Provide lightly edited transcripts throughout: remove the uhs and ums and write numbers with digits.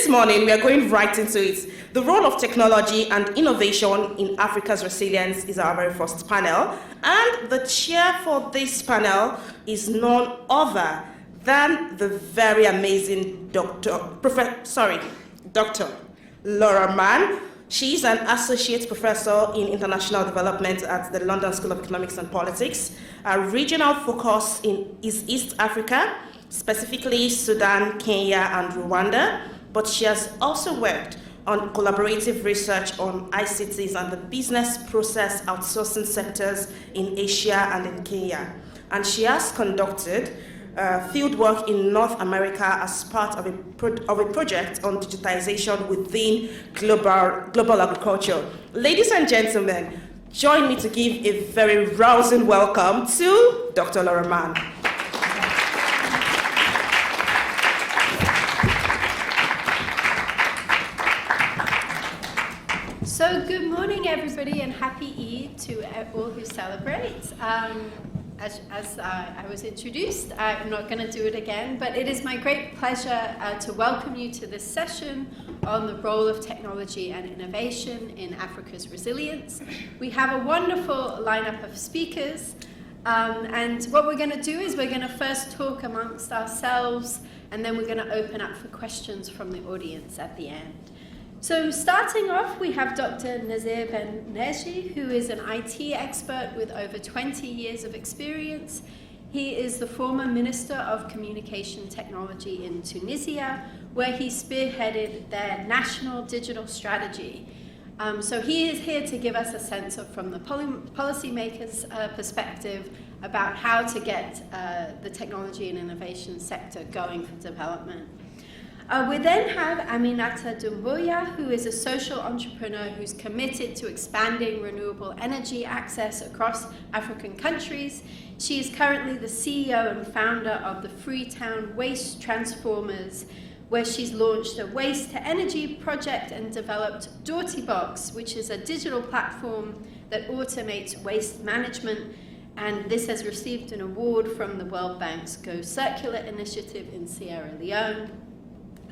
this morning, we are going right into it. The role of technology and innovation in Africa's resilience is our very first panel. And the chair for this panel is none other than the very amazing Dr. Laura Mann. She's an associate professor in international development at the London School of Economics and Politics. Her regional focus is East Africa, specifically Sudan, Kenya, and Rwanda, but she has also worked on collaborative research on ICTs and the business process outsourcing sectors in Asia and in Kenya. And she has conducted field work in North America as part of a project on digitization within global agriculture. Ladies and gentlemen, join me to give a very rousing welcome to Dr. Laura Mann. So good morning, everybody, and happy Eid to all who celebrate. As I was introduced, I'm not going to do it again, but it is my great pleasure to welcome you to this session on the role of technology and innovation in Africa's resilience. We have a wonderful lineup of speakers, and what we're going to do is we're going to first talk amongst ourselves, and then we're going to open up for questions from the audience at the end. So starting off, we have Dr. Nizar Ben Neji, who is an IT expert with over 20 years of experience. He is the former Minister of Communication Technology in Tunisia, where he spearheaded their national digital strategy. So he is here to give us a sense of, from the policymakers' perspective, about how to get the technology and innovation sector going for development. We then have Aminata Dumbuya, who is a social entrepreneur who's committed to expanding renewable energy access across African countries. She is currently the CEO and founder of the Freetown Waste Transformers, where she's launched a waste-to-energy project and developed DortiBox, which is a digital platform that automates waste management. And this has received an award from the World Bank's Go Circular initiative in Sierra Leone.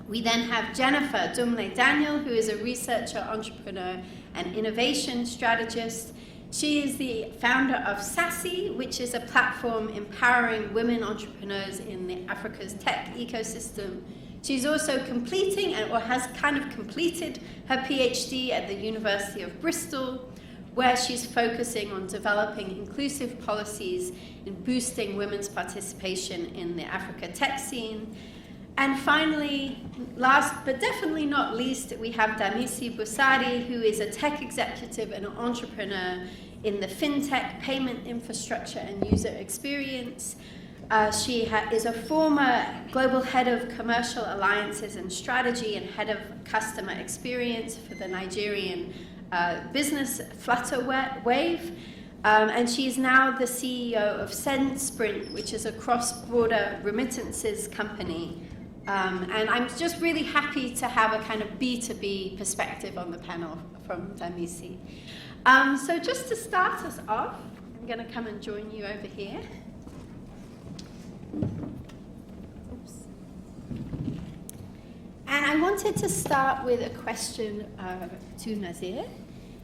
We then have Jennifer Dumle Daniel, who is a researcher, entrepreneur, and innovation strategist. She is the founder of SASIE, which is a platform empowering women entrepreneurs in Africa's tech ecosystem. She's also completing, or has kind of completed, her PhD at the University of Bristol, where she's focusing on developing inclusive policies in boosting women's participation in the Africa tech scene. And finally, last but definitely not least, we have Damisi Busari, who is a tech executive and an entrepreneur in the fintech, payment infrastructure, and user experience. She is a former global head of commercial alliances and strategy and head of customer experience for the Nigerian business Flutterwave. And she is now the CEO of SendSprint, which is a cross-border remittances company. And I'm just really happy to have a kind of B2B perspective on the panel from Damisi. So just to start us off, I'm going to come and join you over here. Oops. And I wanted to start with a question to Nizar.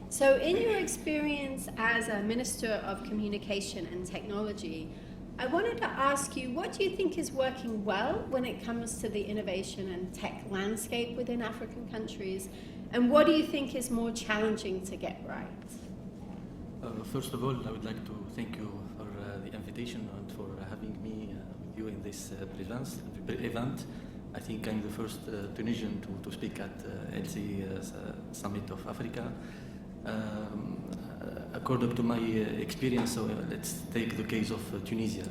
So in your experience as a Minister of Communication and Technology, I wanted to ask you, what do you think is working well when it comes to the innovation and tech landscape within African countries, and what do you think is more challenging to get right? First of all, I would like to thank you for the invitation and for having me with you in this event. I think I'm the first Tunisian to speak at LSE Summit of Africa. According to my experience, so let's take the case of Tunisia.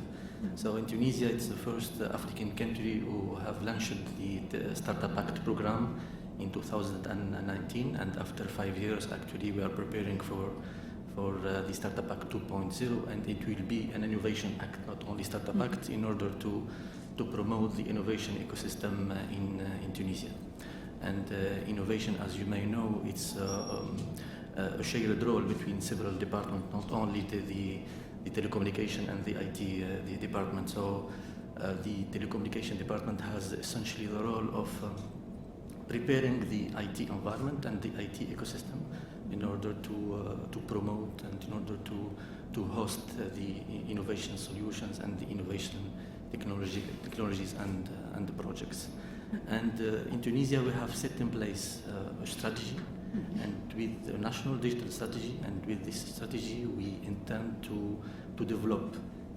So in Tunisia, it's the first African country who have launched the Startup Act program in 2019, and after 5 years, actually, we are preparing for the Startup Act 2.0, and it will be an innovation act, not only Startup Act, in order to promote the innovation ecosystem in Tunisia. And innovation, as you may know, it's a shared role between several departments, not only the telecommunication and the IT the department. So the telecommunication department has essentially the role of preparing the IT environment and the IT ecosystem in order to promote and in order to host the innovation solutions and the innovation technologies and the projects. And in Tunisia, we have set in place a strategy, and with a national digital strategy, and with this strategy, we intend to develop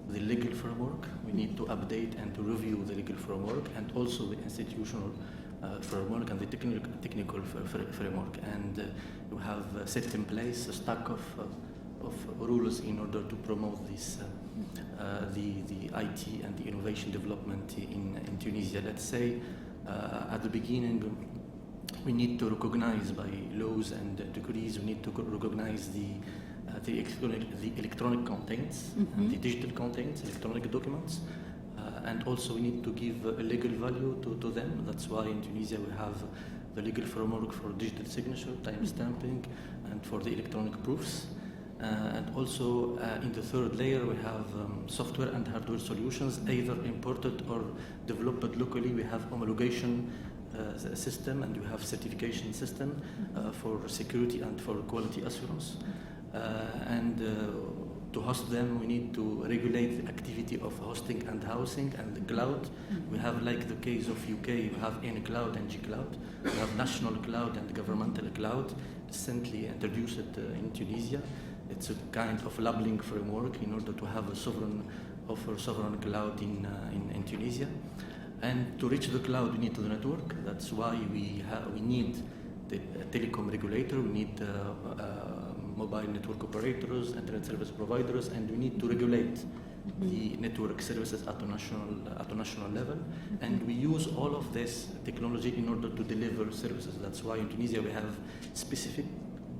the legal framework. We need to update and to review the legal framework, and also the institutional framework and the technical framework. And we have set in place a stack of rules in order to promote this the IT and the innovation development in Tunisia. Let's say at the beginning, we need to recognize by laws and decrees, we need to recognize the electronic contents, and the digital contents, electronic documents, and also we need to give a legal value to them. That's why in Tunisia we have the legal framework for digital signature, time stamping, and for the electronic proofs. And also in the third layer we have software and hardware solutions, either imported or developed locally. We have homologation system, and we have certification system for security and for quality assurance. And to host them, we need to regulate the activity of hosting and housing and the cloud. We have, like the case of UK, we have N cloud and G cloud. We have national cloud and governmental cloud, recently introduced in Tunisia. It's a kind of labeling framework in order to have a sovereign cloud in Tunisia. And to reach the cloud, we need the network. That's why we need the telecom regulator, we need mobile network operators, internet service providers, and we need to regulate the network services at a national level. And we use all of this technology in order to deliver services. That's why in Tunisia we have specific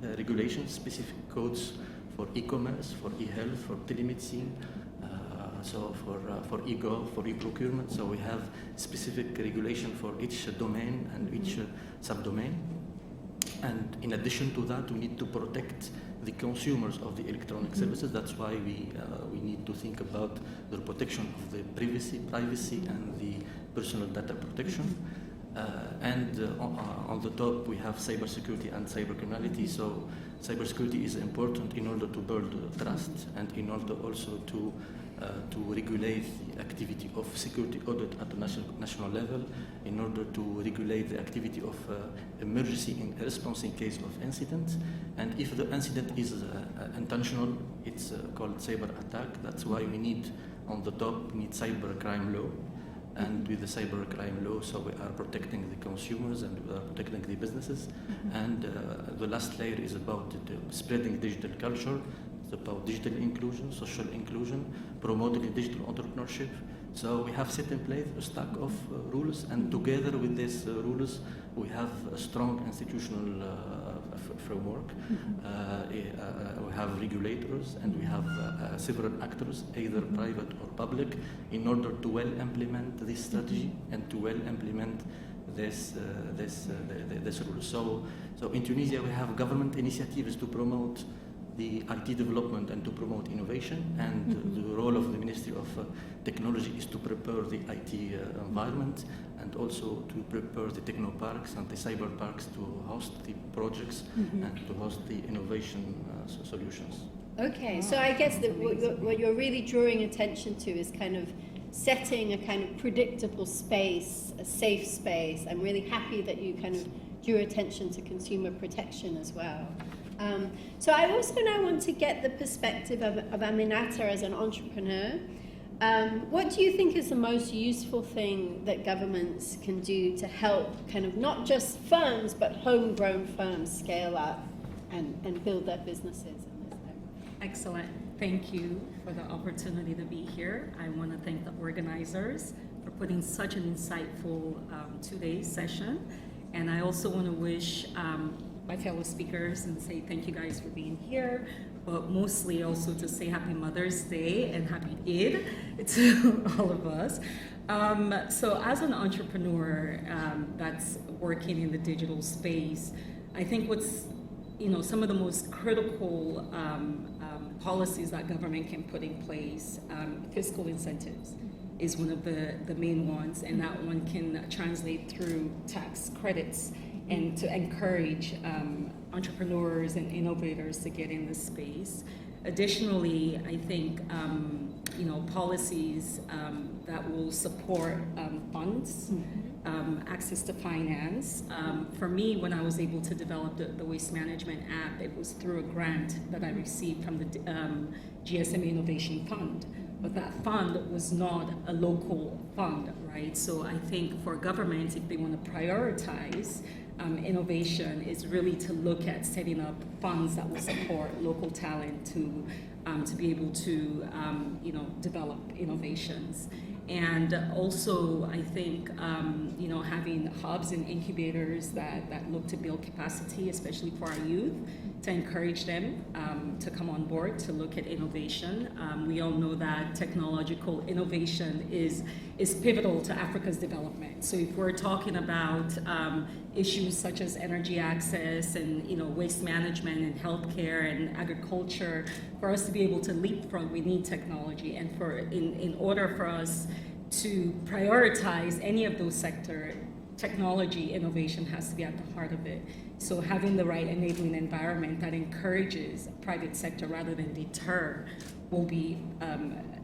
regulations, specific codes for e-commerce, for e-health, for telemedicine, so for e-gov, for e-procurement. So we have specific regulation for each domain and each subdomain. And in addition to that, we need to protect the consumers of the electronic services. That's why we need to think about the protection of the privacy and the personal data protection. And on the top, we have cybersecurity and cybercriminality. So cybersecurity is important in order to build trust and in order also to regulate the activity of security audit at the national level, in order to regulate the activity of emergency response in case of incident. And if the incident is intentional, it's called cyber attack. That's why we need, on the top, we need cybercrime law. And with the cybercrime law, so we are protecting the consumers and we are protecting the businesses. And the last layer is about spreading digital culture. It's about digital inclusion, social inclusion, promoting digital entrepreneurship. So we have set in place a stack of rules, and together with these rules, we have a strong institutional framework. We have regulators, and we have several actors, either private or public, in order to well implement this strategy and to well implement this rule. So in Tunisia, we have government initiatives to promote the IT development and to promote innovation, and the role of the Ministry of Technology is to prepare the IT environment and also to prepare the techno parks and the cyber parks to host the projects and to host the innovation solutions. Okay, so I guess that what you're really drawing attention to is kind of setting a kind of predictable space, a safe space. I'm really happy that you kind of drew attention to consumer protection as well. So I also now want to get the perspective of Aminata as an entrepreneur. What do you think is the most useful thing that governments can do to help kind of not just firms, but homegrown firms scale up and build their businesses in this area? Excellent. Thank you for the opportunity to be here. I want to thank the organizers for putting such an insightful two-day session. And I also want to wish my fellow speakers and say thank you guys for being here, but mostly also to say Happy Mother's Day and Happy Eid to all of us. So as an entrepreneur that's working in the digital space, I think what's, some of the most critical policies that government can put in place, fiscal incentives. is one of the main ones, and that one can translate through tax credits and to encourage entrepreneurs and innovators to get in this space. Additionally, I think policies that will support funds, access to finance. For me, when I was able to develop the Waste Management app, it was through a grant that I received from the GSMA Innovation Fund. But that fund was not a local fund, right? So I think for governments, if they want to prioritize innovation, is really to look at setting up funds that will support local talent to be able to develop innovations. And also, I think having hubs and incubators that look to build capacity, especially for our youth, to encourage them to come on board to look at innovation. We all know that technological innovation is pivotal to Africa's development. So if we're talking about issues such as energy access and waste management and healthcare and agriculture, for us to be able to leapfrog, we need technology. And in order for us to prioritize any of those sectors, technology innovation has to be at the heart of it. So having the right enabling environment that encourages private sector rather than deter will be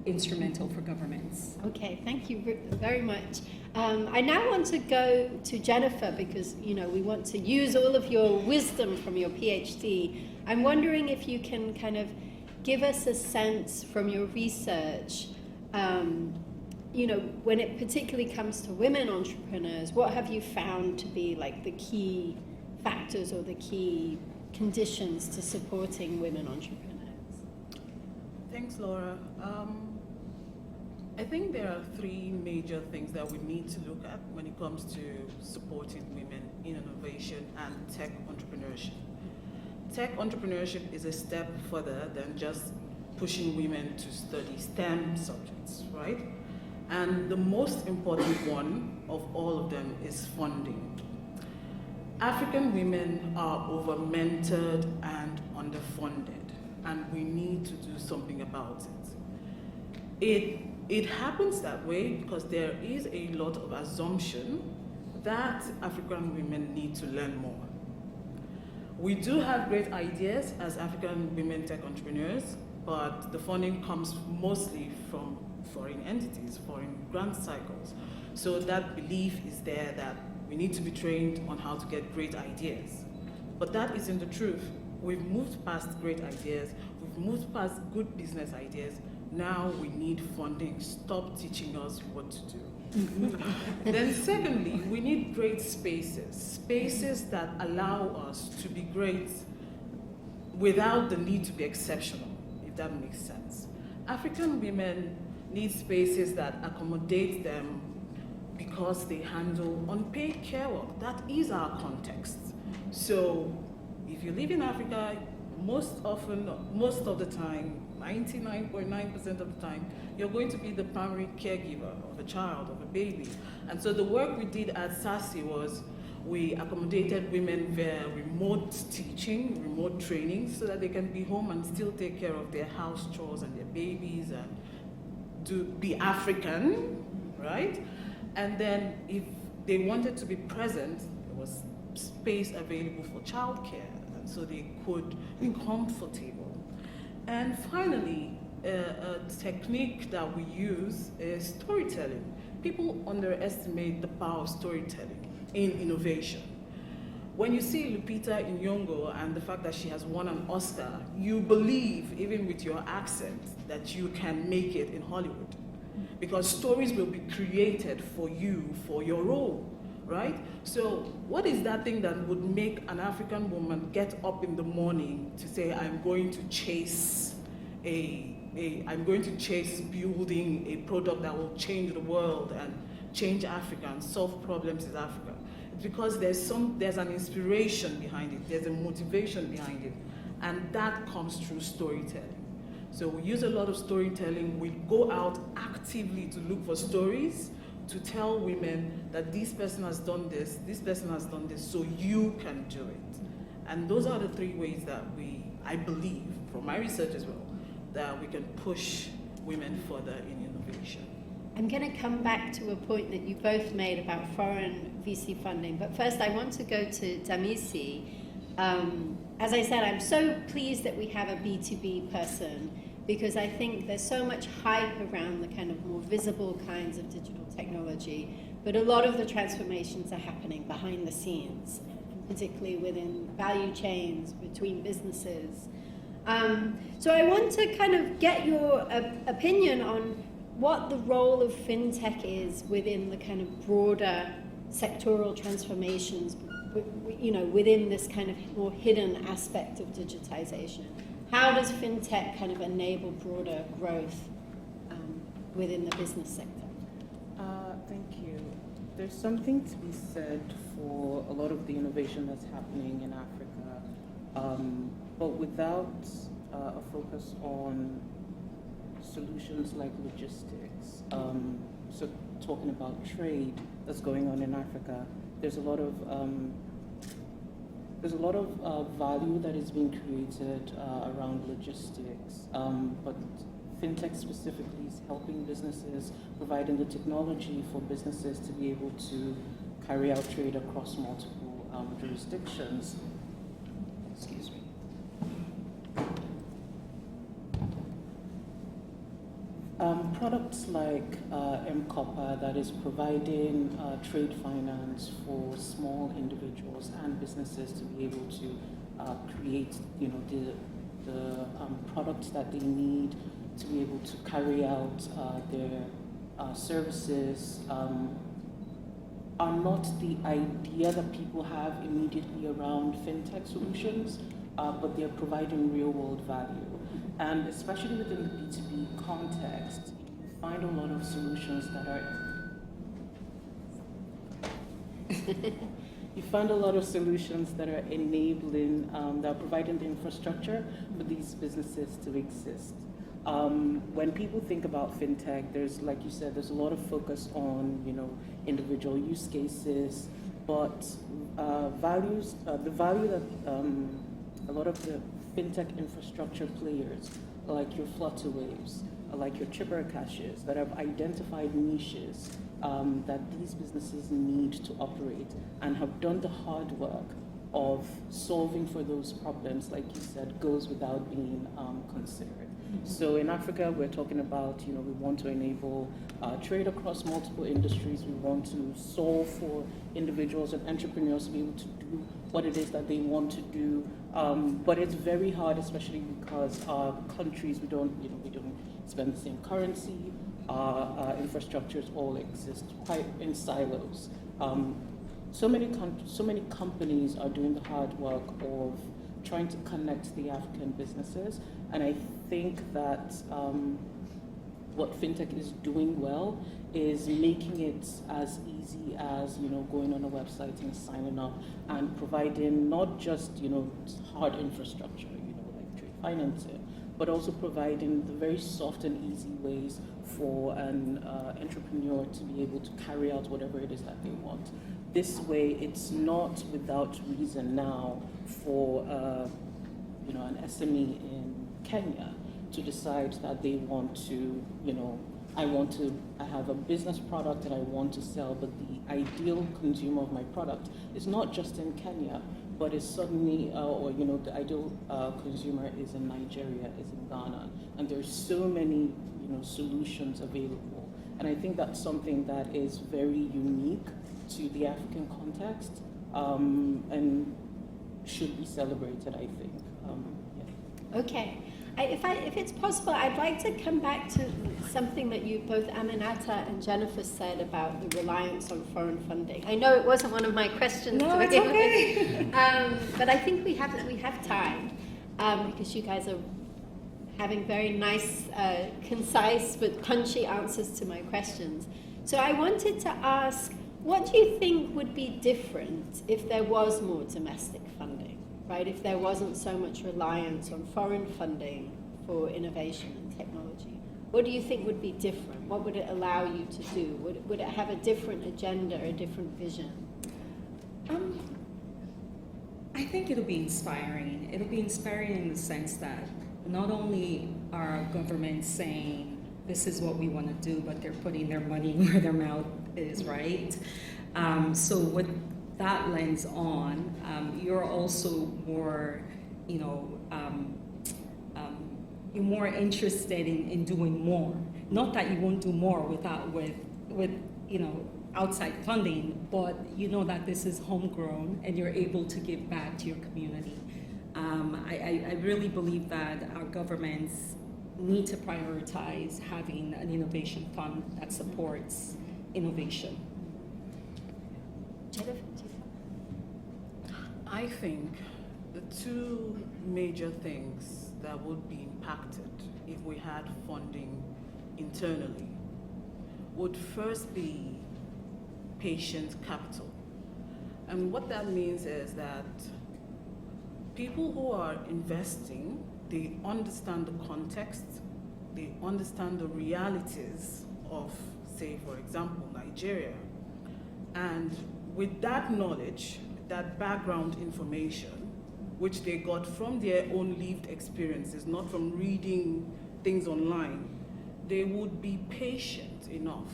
instrumental for governments. Okay, thank you very much. I now want to go to Jennifer because we want to use all of your wisdom from your PhD. I'm wondering if you can kind of give us a sense from your research, when it particularly comes to women entrepreneurs, what have you found to be like the key factors or the key conditions to supporting women entrepreneurs? Thanks, Laura. I think there are three major things that we need to look at when it comes to supporting women in innovation and tech entrepreneurship. Tech entrepreneurship is a step further than just pushing women to study STEM subjects, right? And the most important one of all of them is funding. African women are over-mentored and underfunded, and we need to do something about it. It happens that way because there is a lot of assumption that African women need to learn more. We do have great ideas as African women tech entrepreneurs, but the funding comes mostly from foreign entities, foreign grant cycles. So that belief is there that we need to be trained on how to get great ideas. But that isn't the truth. We've moved past great ideas, we've moved past good business ideas. Now we need funding. Stop teaching us what to do. Then secondly, we need great spaces that allow us to be great without the need to be exceptional, if that makes sense. African women need spaces that accommodate them because they handle unpaid care work. That is our context. So if you live in Africa, most of the time, 99.9% of the time, you're going to be the primary caregiver of a child, of a baby. And so the work we did at SASIE was we accommodated women via remote teaching, remote training, so that they can be home and still take care of their house chores and their babies and be African, right? And then if they wanted to be present, there was space available for childcare, and so they could be comfortable. And finally, a technique that we use is storytelling. People underestimate the power of storytelling in innovation. When you see Lupita Nyong'o and the fact that she has won an Oscar, you believe, even with your accent, that you can make it in Hollywood. Because stories will be created for you, for your role, right? So what is that thing that would make an African woman get up in the morning to say, I'm going to chase building a product that will change the world and change Africa and solve problems in Africa? It's because there's an inspiration behind it, there's a motivation behind it, and that comes through storytelling. So we use a lot of storytelling. We go out actively to look for stories, to tell women that this person has done this so you can do it. And those are the three ways that I believe, from my research as well, that we can push women further in innovation. I'm going to come back to a point that you both made about foreign VC funding, but first I want to go to Damisi. As I said, I'm so pleased that we have a B2B person, because I think there's so much hype around the kind of more visible kinds of digital technology, but a lot of the transformations are happening behind the scenes, particularly within value chains, between businesses. So I want to kind of get your opinion on what the role of fintech is within the kind of broader sectoral transformations, you know, within this kind of more hidden aspect of digitization. How does fintech kind of enable broader growth within the business sector? Thank you. There's something to be said for a lot of the innovation that's happening in Africa, but without a focus on solutions like logistics. So talking about trade that's going on in Africa, there's a lot of value that is being created around logistics, but fintech specifically is helping businesses, providing the technology for businesses to be able to carry out trade across multiple jurisdictions. Excuse me. Products like M-Copper that is providing trade finance for small individuals and businesses to be able to create, you know, the products that they need to be able to carry out their services are not the idea that people have immediately around fintech solutions, but they're providing real-world value. And especially within the B2B context, you find a lot of solutions that are enabling, that are providing the infrastructure for these businesses to exist. When people think about fintech, there's, like you said, there's a lot of focus on, you know, individual use cases, but the value that a lot of the fintech infrastructure players, like your Flutterwaves, like your Chipper Caches, that have identified niches that these businesses need to operate and have done the hard work of solving for those problems, like you said, goes without being considered. So in Africa, we're talking about, you know, we want to enable trade across multiple industries. We want to solve for individuals and entrepreneurs to be able to do what it is that they want to do. But it's very hard, especially because our countries, we don't spend the same currency. Our infrastructures all exist quite in silos. So many companies are doing the hard work of trying to connect the African businesses, and I think that what fintech is doing well is making it as easy as, you know, going on a website and signing up and providing not just, you know, hard infrastructure, you know, like trade financing, but also providing the very soft and easy ways for an entrepreneur to be able to carry out whatever it is that they want. This way, it's not without reason now for you know, an SME in Kenya to decide that they want to, you know, I have a business product that I want to sell, but the ideal consumer of my product is not just in Kenya, but is suddenly, or, you know, the ideal consumer is in Nigeria, is in Ghana, and there's so many, you know, solutions available. And I think that's something that is very unique to the African context, and should be celebrated, I think. Yeah. Okay. If it's possible, I'd like to come back to something that you both, Aminata and Jennifer, said about the reliance on foreign funding. I know it wasn't one of my questions to begin with, but I think we have time because you guys are having very nice, concise but punchy answers to my questions. So I wanted to ask, what do you think would be different if there was more domestic funding? Right, if there wasn't so much reliance on foreign funding for innovation and technology, what do you think would be different? What would it allow you to do? Would it have a different agenda, a different vision? I think it'll be inspiring. It'll be inspiring in the sense that not only are governments saying this is what we want to do, but they're putting their money where their mouth is, right? So with that lens on, you're also more, you're more interested in doing more. Not that you won't do more with outside funding, but you know that this is homegrown and you're able to give back to your community. I really believe that our governments need to prioritize having an innovation fund that supports innovation. Jennifer, I think the two major things that would be impacted if we had funding internally would first be patient capital. And what that means is that people who are investing, they understand the context, they understand the realities of, say, for example, Nigeria. And with that knowledge, that background information, which they got from their own lived experiences, not from reading things online, they would be patient enough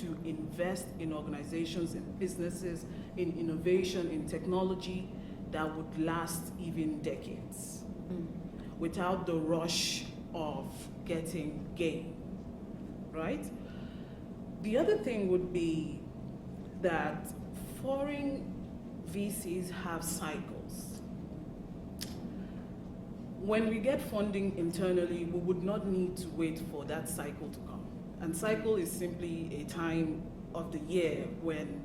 to invest in organizations, in businesses, in innovation, in technology that would last even decades without the rush of getting gain, right? The other thing would be that foreign VCs have cycles. When we get funding internally, we would not need to wait for that cycle to come. And cycle is simply a time of the year when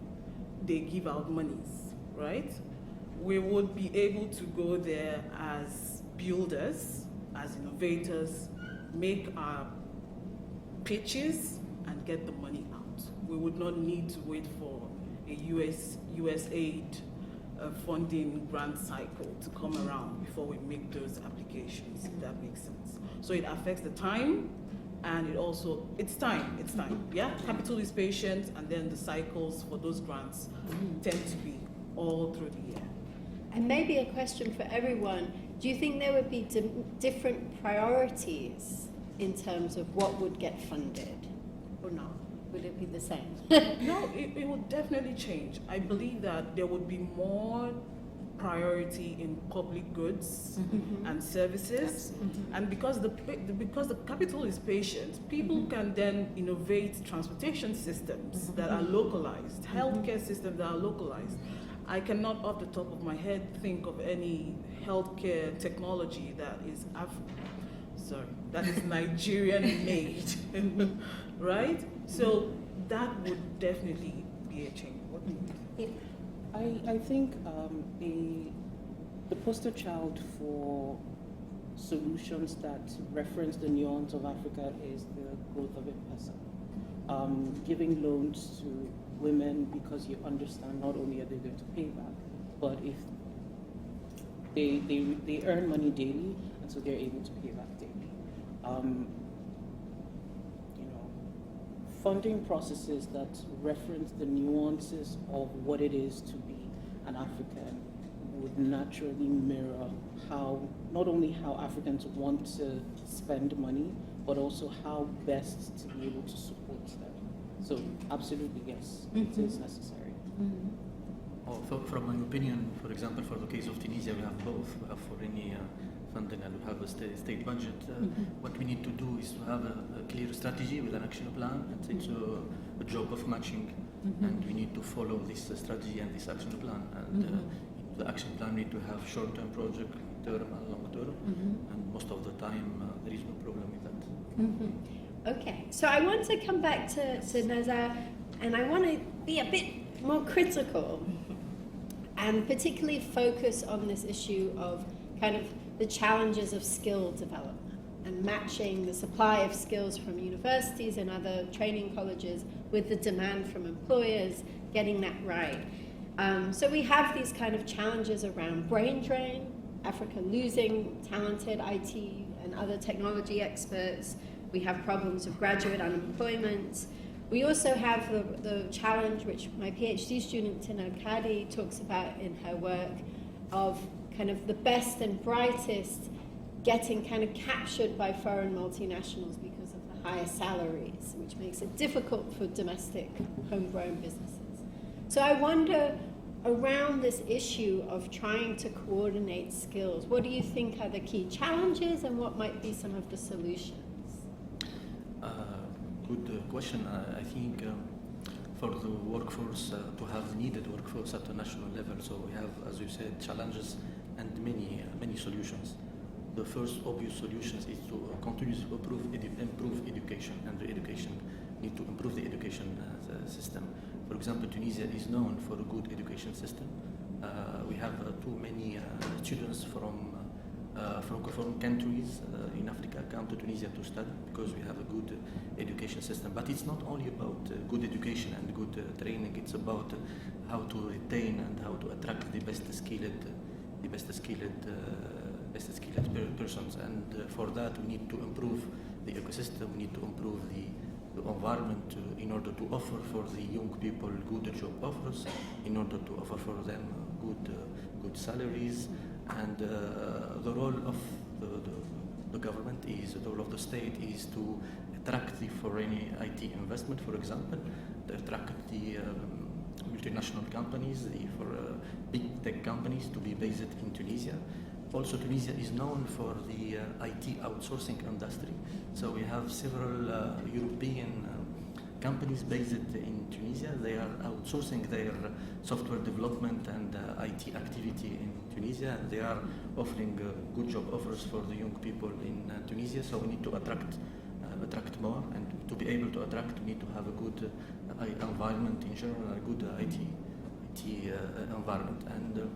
they give out monies, right? We would be able to go there as builders, as innovators, make our pitches and get the money out. We would not need to wait for a US aid funding grant cycle to come around before we make those applications, if that makes sense. So it affects the time, and it's time, yeah? Capital is patient, and then the cycles for those grants tend to be all through the year. and maybe a question for everyone, do you think there would be different priorities in terms of what would get funded or not? Would it be the same? No, it would definitely change. I believe that there would be more priority in public goods and services, and because the capital is patient, people can then innovate transportation systems that are localized, healthcare systems that are localized. I cannot, off the top of my head, think of any healthcare technology that is Nigerian made, right? So that would definitely be a change. What do you think? I think the poster child for solutions that reference the nuance of Africa is the growth of M-Pesa. Giving loans to women because you understand not only are they going to pay back, but if they earn money daily, and so they're able to pay back daily. Funding processes that reference the nuances of what it is to be an African would naturally mirror not only how Africans want to spend money, but also how best to be able to support them. So absolutely, yes, it is necessary. From my opinion, for example, for the case of Tunisia, we have both. We have foreign funding and we have a state budget. What we need to do is to have a clear strategy with an action plan, and it's a job of matching. And we need to follow this strategy and this action plan. And the action plan need to have short-term project, term and long-term. And most of the time, there is no problem with that. Okay, so I want to come back to Nizar, and I want to be a bit more critical and particularly focus on this issue of kind of the challenges of skill development and matching the supply of skills from universities and other training colleges with the demand from employers, getting that right. So we have these kind of challenges around brain drain, Africa losing talented IT and other technology experts. We have problems of graduate unemployment. We also have the challenge, which my PhD student Tina Kadi talks about in her work, of kind of the best and brightest getting kind of captured by foreign multinationals because of the higher salaries, which makes it difficult for domestic homegrown businesses. So I wonder, around this issue of trying to coordinate skills, what do you think are the key challenges and what might be some of the solutions? Good question. I think for the workforce, to have needed workforce at the national level, so we have, as you said, challenges and many solutions. The first obvious solution is to continuously improve education, and the education need to improve the education system. For example, Tunisia is known for a good education system. We have too many students from Francophone countries in Africa come to Tunisia to study because we have a good education system. But it's not only about good education and good training. It's about how to retain and how to attract the best skilled persons. And for that, we need to improve the ecosystem. We need to improve the environment in order to offer for the young people good job offers, in order to offer for them good salaries. And the role of the government is, the role of the state is to attract the foreign IT investment, for example, to attract the multinational companies, for big tech companies to be based in Tunisia. Also, Tunisia is known for the IT outsourcing industry. So we have several European companies based in Tunisia. They are outsourcing their software development and IT activity in Tunisia. They are offering good job offers for the young people in Tunisia. So we need to attract more, and to be able to attract, we need to have a good environment in general, a good IT environment. And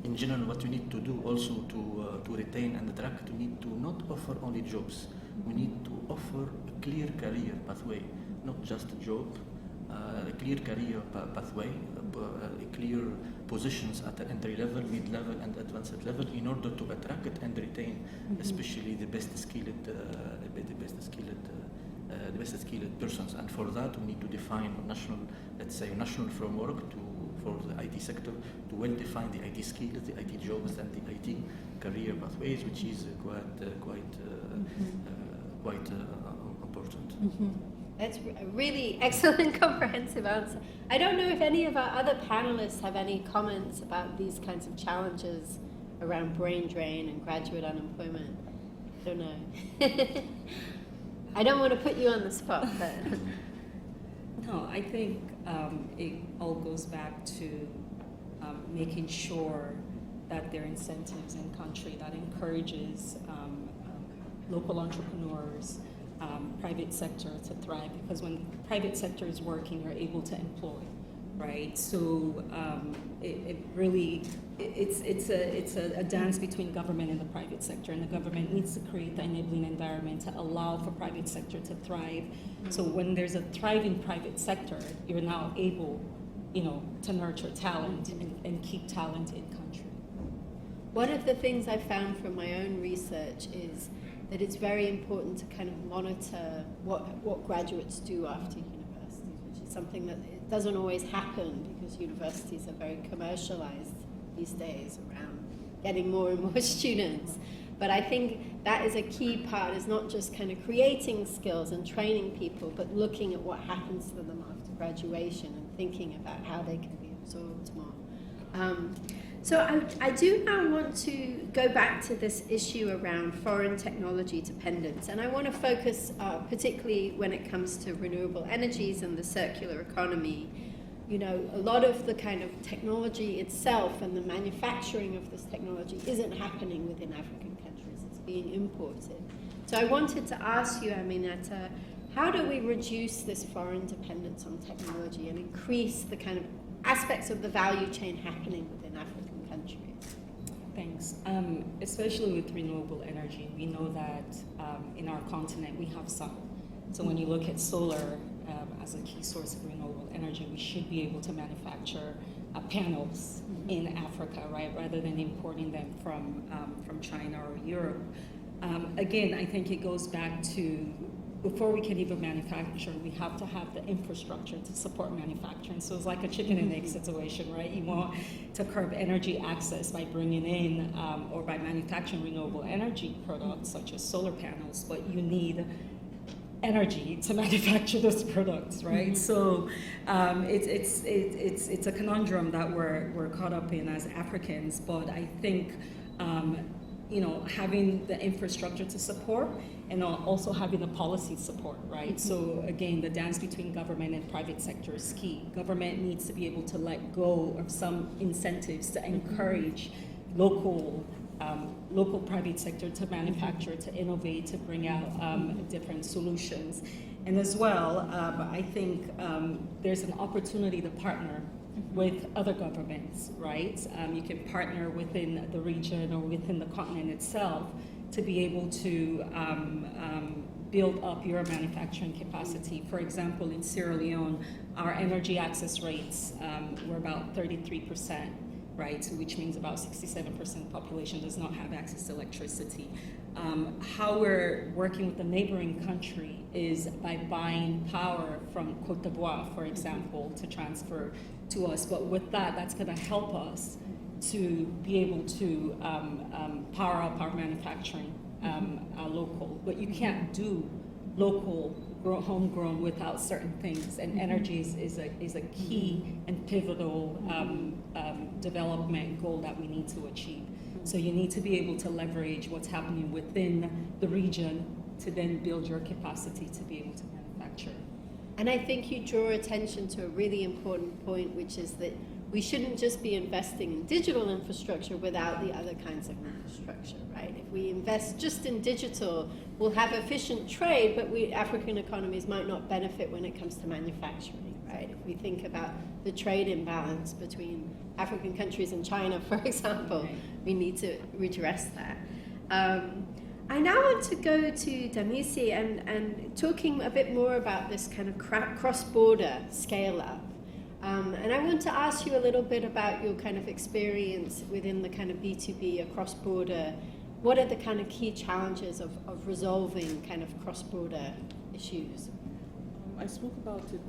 in general, what we need to do also to retain and attract, we need to not offer only jobs. We need to offer a clear career pathway, not just a job, a clear career pathway, clear positions at the entry level, mid-level, and advanced level, in order to attract and retain, especially the best skilled persons. And for that, we need to define a national framework for the IT sector to well define the IT skills, the IT jobs, and the IT career pathways, which is quite important. Mm-hmm. That's a really excellent, comprehensive answer. I don't know if any of our other panelists have any comments about these kinds of challenges around brain drain and graduate unemployment. I don't know. I don't want to put you on the spot, but... No, I think it all goes back to making sure that there are incentives in country that encourages local entrepreneurs, private sector to thrive, because when private sector is working, you're able to employ, right? So it's a dance between government and the private sector, and the government needs to create the enabling environment to allow for private sector to thrive. So when there's a thriving private sector, you're now able, to nurture talent and keep talent in country. One of the things I found from my own research is that it's very important to kind of monitor what graduates do after universities, which is something that it doesn't always happen because universities are very commercialized these days around getting more and more students. But I think that is a key part, is not just kind of creating skills and training people, but looking at what happens to them after graduation and thinking about how they can be absorbed more. So I do now want to go back to this issue around foreign technology dependence, and I want to focus particularly when it comes to renewable energies and the circular economy. A lot of the kind of technology itself and the manufacturing of this technology isn't happening within African countries, it's being imported. So I wanted to ask you, Aminata, how do we reduce this foreign dependence on technology and increase the kind of aspects of the value chain happening within African countries? Thanks. Especially with renewable energy, we know that in our continent we have sun. So when you look at solar as a key source of renewable energy, we should be able to manufacture panels in Africa, right, rather than importing them from China or Europe. Again, I think it goes back to, before we can even manufacture, we have to have the infrastructure to support manufacturing. So it's like a chicken and egg situation, right? You want to curb energy access by bringing in or by manufacturing renewable energy products such as solar panels, but you need energy to manufacture those products, right? So it's a conundrum that we're caught up in as Africans. But I think having the infrastructure to support and also having the policy support, right? So again, the dance between government and private sector is key. Government needs to be able to let go of some incentives to encourage local private sector to manufacture, to innovate, to bring out different solutions. And as well, I think there's an opportunity to partner with other governments, right? You can partner within the region or within the continent itself to be able to build up your manufacturing capacity. For example, in Sierra Leone, our energy access rates were about 33%. Right, which means about 67% of the population does not have access to electricity. How we're working with the neighboring country is by buying power from Côte d'Ivoire, for example, to transfer to us. But with that, that's going to help us to be able to power up our manufacturing local. But you can't do local homegrown without certain things, and energy is a key and pivotal development goal that we need to achieve. So you need to be able to leverage what's happening within the region to then build your capacity to be able to manufacture. And I think you draw attention to a really important point, which is that we shouldn't just be investing in digital infrastructure without the other kinds of infrastructure, right? If we invest just in digital, we'll have efficient trade, but African economies might not benefit when it comes to manufacturing, right? If we think about the trade imbalance between African countries and China, for example, we need to redress that. I now want to go to Danisi and talking a bit more about this kind of cross-border scale-up. And I want to ask you a little bit about your kind of experience within the kind of B2B or cross-border. What are the kind of key challenges of resolving kind of cross-border issues? I spoke about it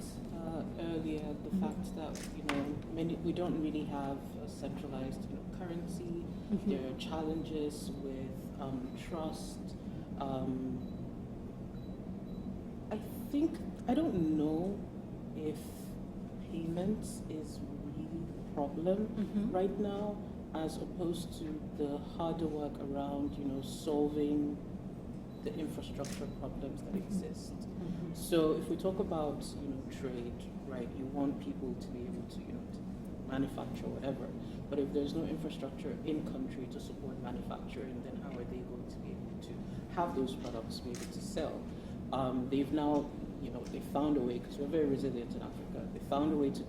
earlier, the fact that we don't really have a centralized currency. There are challenges with trust. I don't know if payments is really the problem right now, as opposed to the harder work around solving the infrastructure problems that exist. So if we talk about trade, right, you want people to be able to to manufacture whatever, but if there's no infrastructure in country to support manufacturing, then how are they going to be able to have those products to be able to sell? They've now they found a way, because we're very resilient in Africa, they found a way to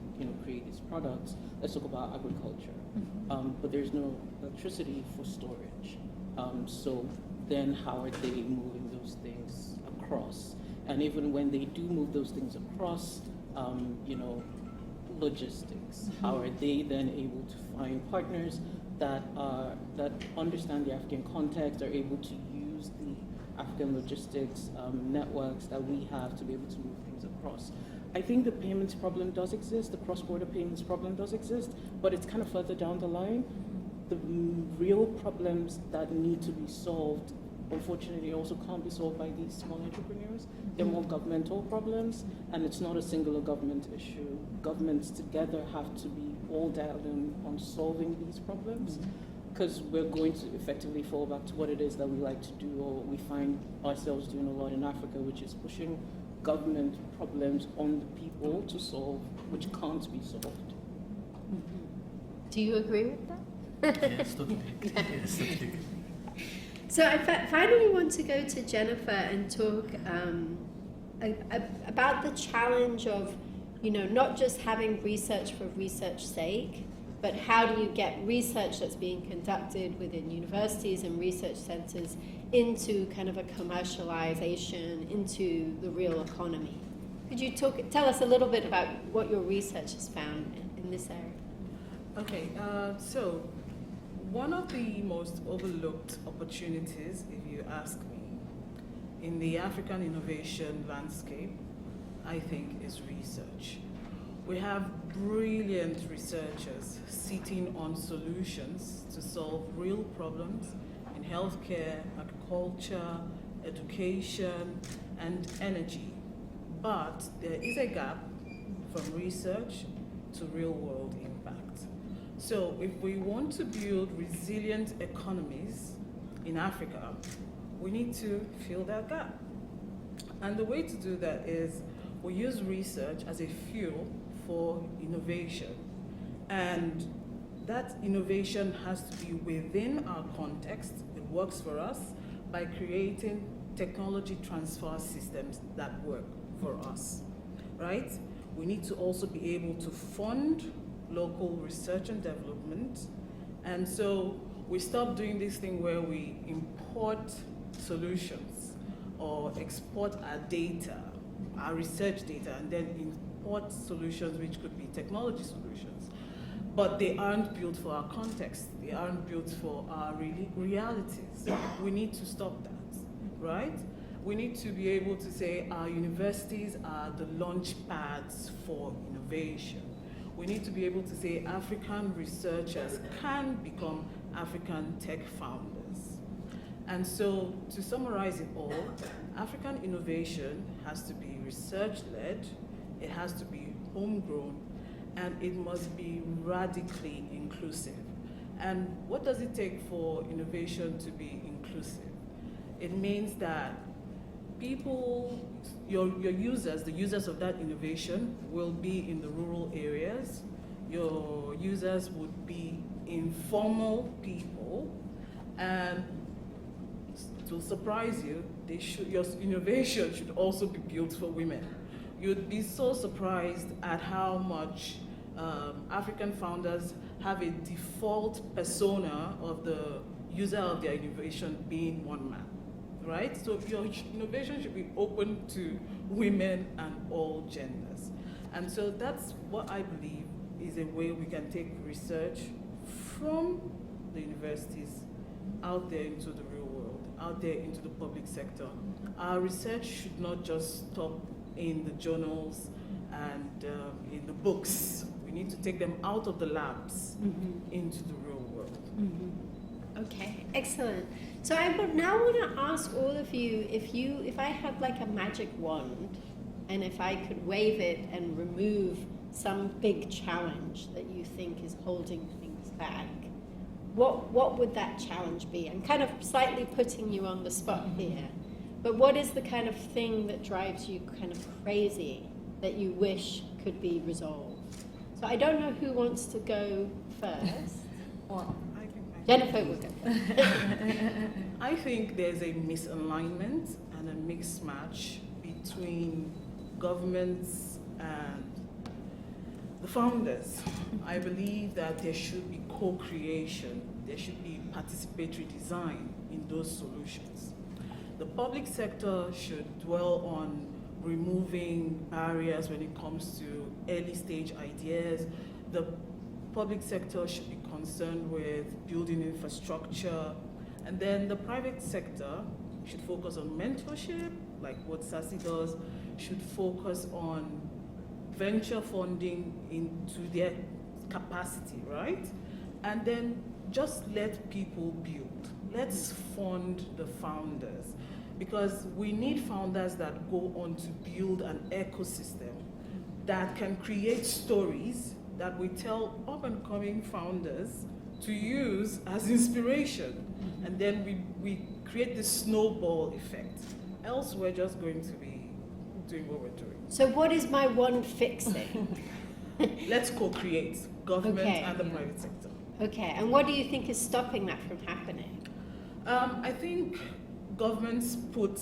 create these products. Let's talk about agriculture. But there's no electricity for storage. So then how are they moving those things across? And even when they do move those things across, logistics, how are they then able to find partners that understand the African context, are able to use the African logistics networks that we have to be able to move things across? I think the payments problem does exist, the cross-border payments problem does exist, but it's kind of further down the line. The real problems that need to be solved, unfortunately, also can't be solved by these small entrepreneurs. They're more governmental problems, and it's not a singular government issue. Governments together have to be all dialed in on solving these problems, because we're going to effectively fall back to what it is that we like to do, or we find ourselves doing a lot in Africa, which is pushing government problems on the people to solve, which can't be solved. Do you agree with that? Yes, totally. Yes, totally. So I finally want to go to Jennifer and talk about the challenge of, not just having research for research's sake, but how do you get research that's being conducted within universities and research centers into kind of a commercialization, into the real economy? Could you tell us a little bit about what your research has found in this area? Okay, so one of the most overlooked opportunities, if you ask me, in the African innovation landscape, I think, is research. We have brilliant researchers sitting on solutions to solve real problems in healthcare, agriculture, education, and energy. But there is a gap from research to real-world impact. So if we want to build resilient economies in Africa, we need to fill that gap. And the way to do that is we use research as a fuel for innovation. And that innovation has to be within our context. It works for us by creating technology transfer systems that work for us, right? We need to also be able to fund local research and development. And so we stop doing this thing where we import solutions or export our data, our research data, and then import solutions which could be technology solutions. But they aren't built for our context. They aren't built for our realities. We need to stop that, right? We need to be able to say our universities are the launch pads for innovation. We need to be able to say African researchers can become African tech founders. And so, to summarize it all, African innovation has to be research-led, it has to be homegrown, and it must be radically inclusive. And what does it take for innovation to be inclusive? It means that people, your users, the users of that innovation will be in the rural areas. Your users would be informal people, and it will surprise you, your innovation should also be built for women. You'd be so surprised at how much African founders have a default persona of the user of their innovation being one man, right? So your innovation should be open to women and all genders. And so that's what I believe is a way we can take research from the universities out there into the real world, out there into the public sector. Our research should not just stop in the journals and in the books. We need to take them out of the labs into the real world. Okay, excellent. So I would now want to ask all of you, if I had like a magic wand, and if I could wave it and remove some big challenge that you think is holding things back, what would that challenge be? I'm kind of slightly putting you on the spot here, but what is the kind of thing that drives you kind of crazy that you wish could be resolved? So I don't know who wants to go first. Well, Jennifer will go first. I think there's a misalignment and a mixed match between governments and the founders. I believe that there should be co-creation, there should be participatory design in those solutions. The public sector should dwell on removing barriers when it comes to early stage ideas. The public sector should be concerned with building infrastructure, and then the private sector should focus on mentorship, like what SASIE does, should focus on venture funding into their capacity, right? And then just let people build. Let's fund the founders, because we need founders that go on to build an ecosystem that can create stories that we tell up-and-coming founders to use as inspiration. And then we create this snowball effect. Else we're just going to be doing what we're doing. So what is my one fixing? Let's co-create, government and the private sector. Okay, and what do you think is stopping that from happening? I think governments put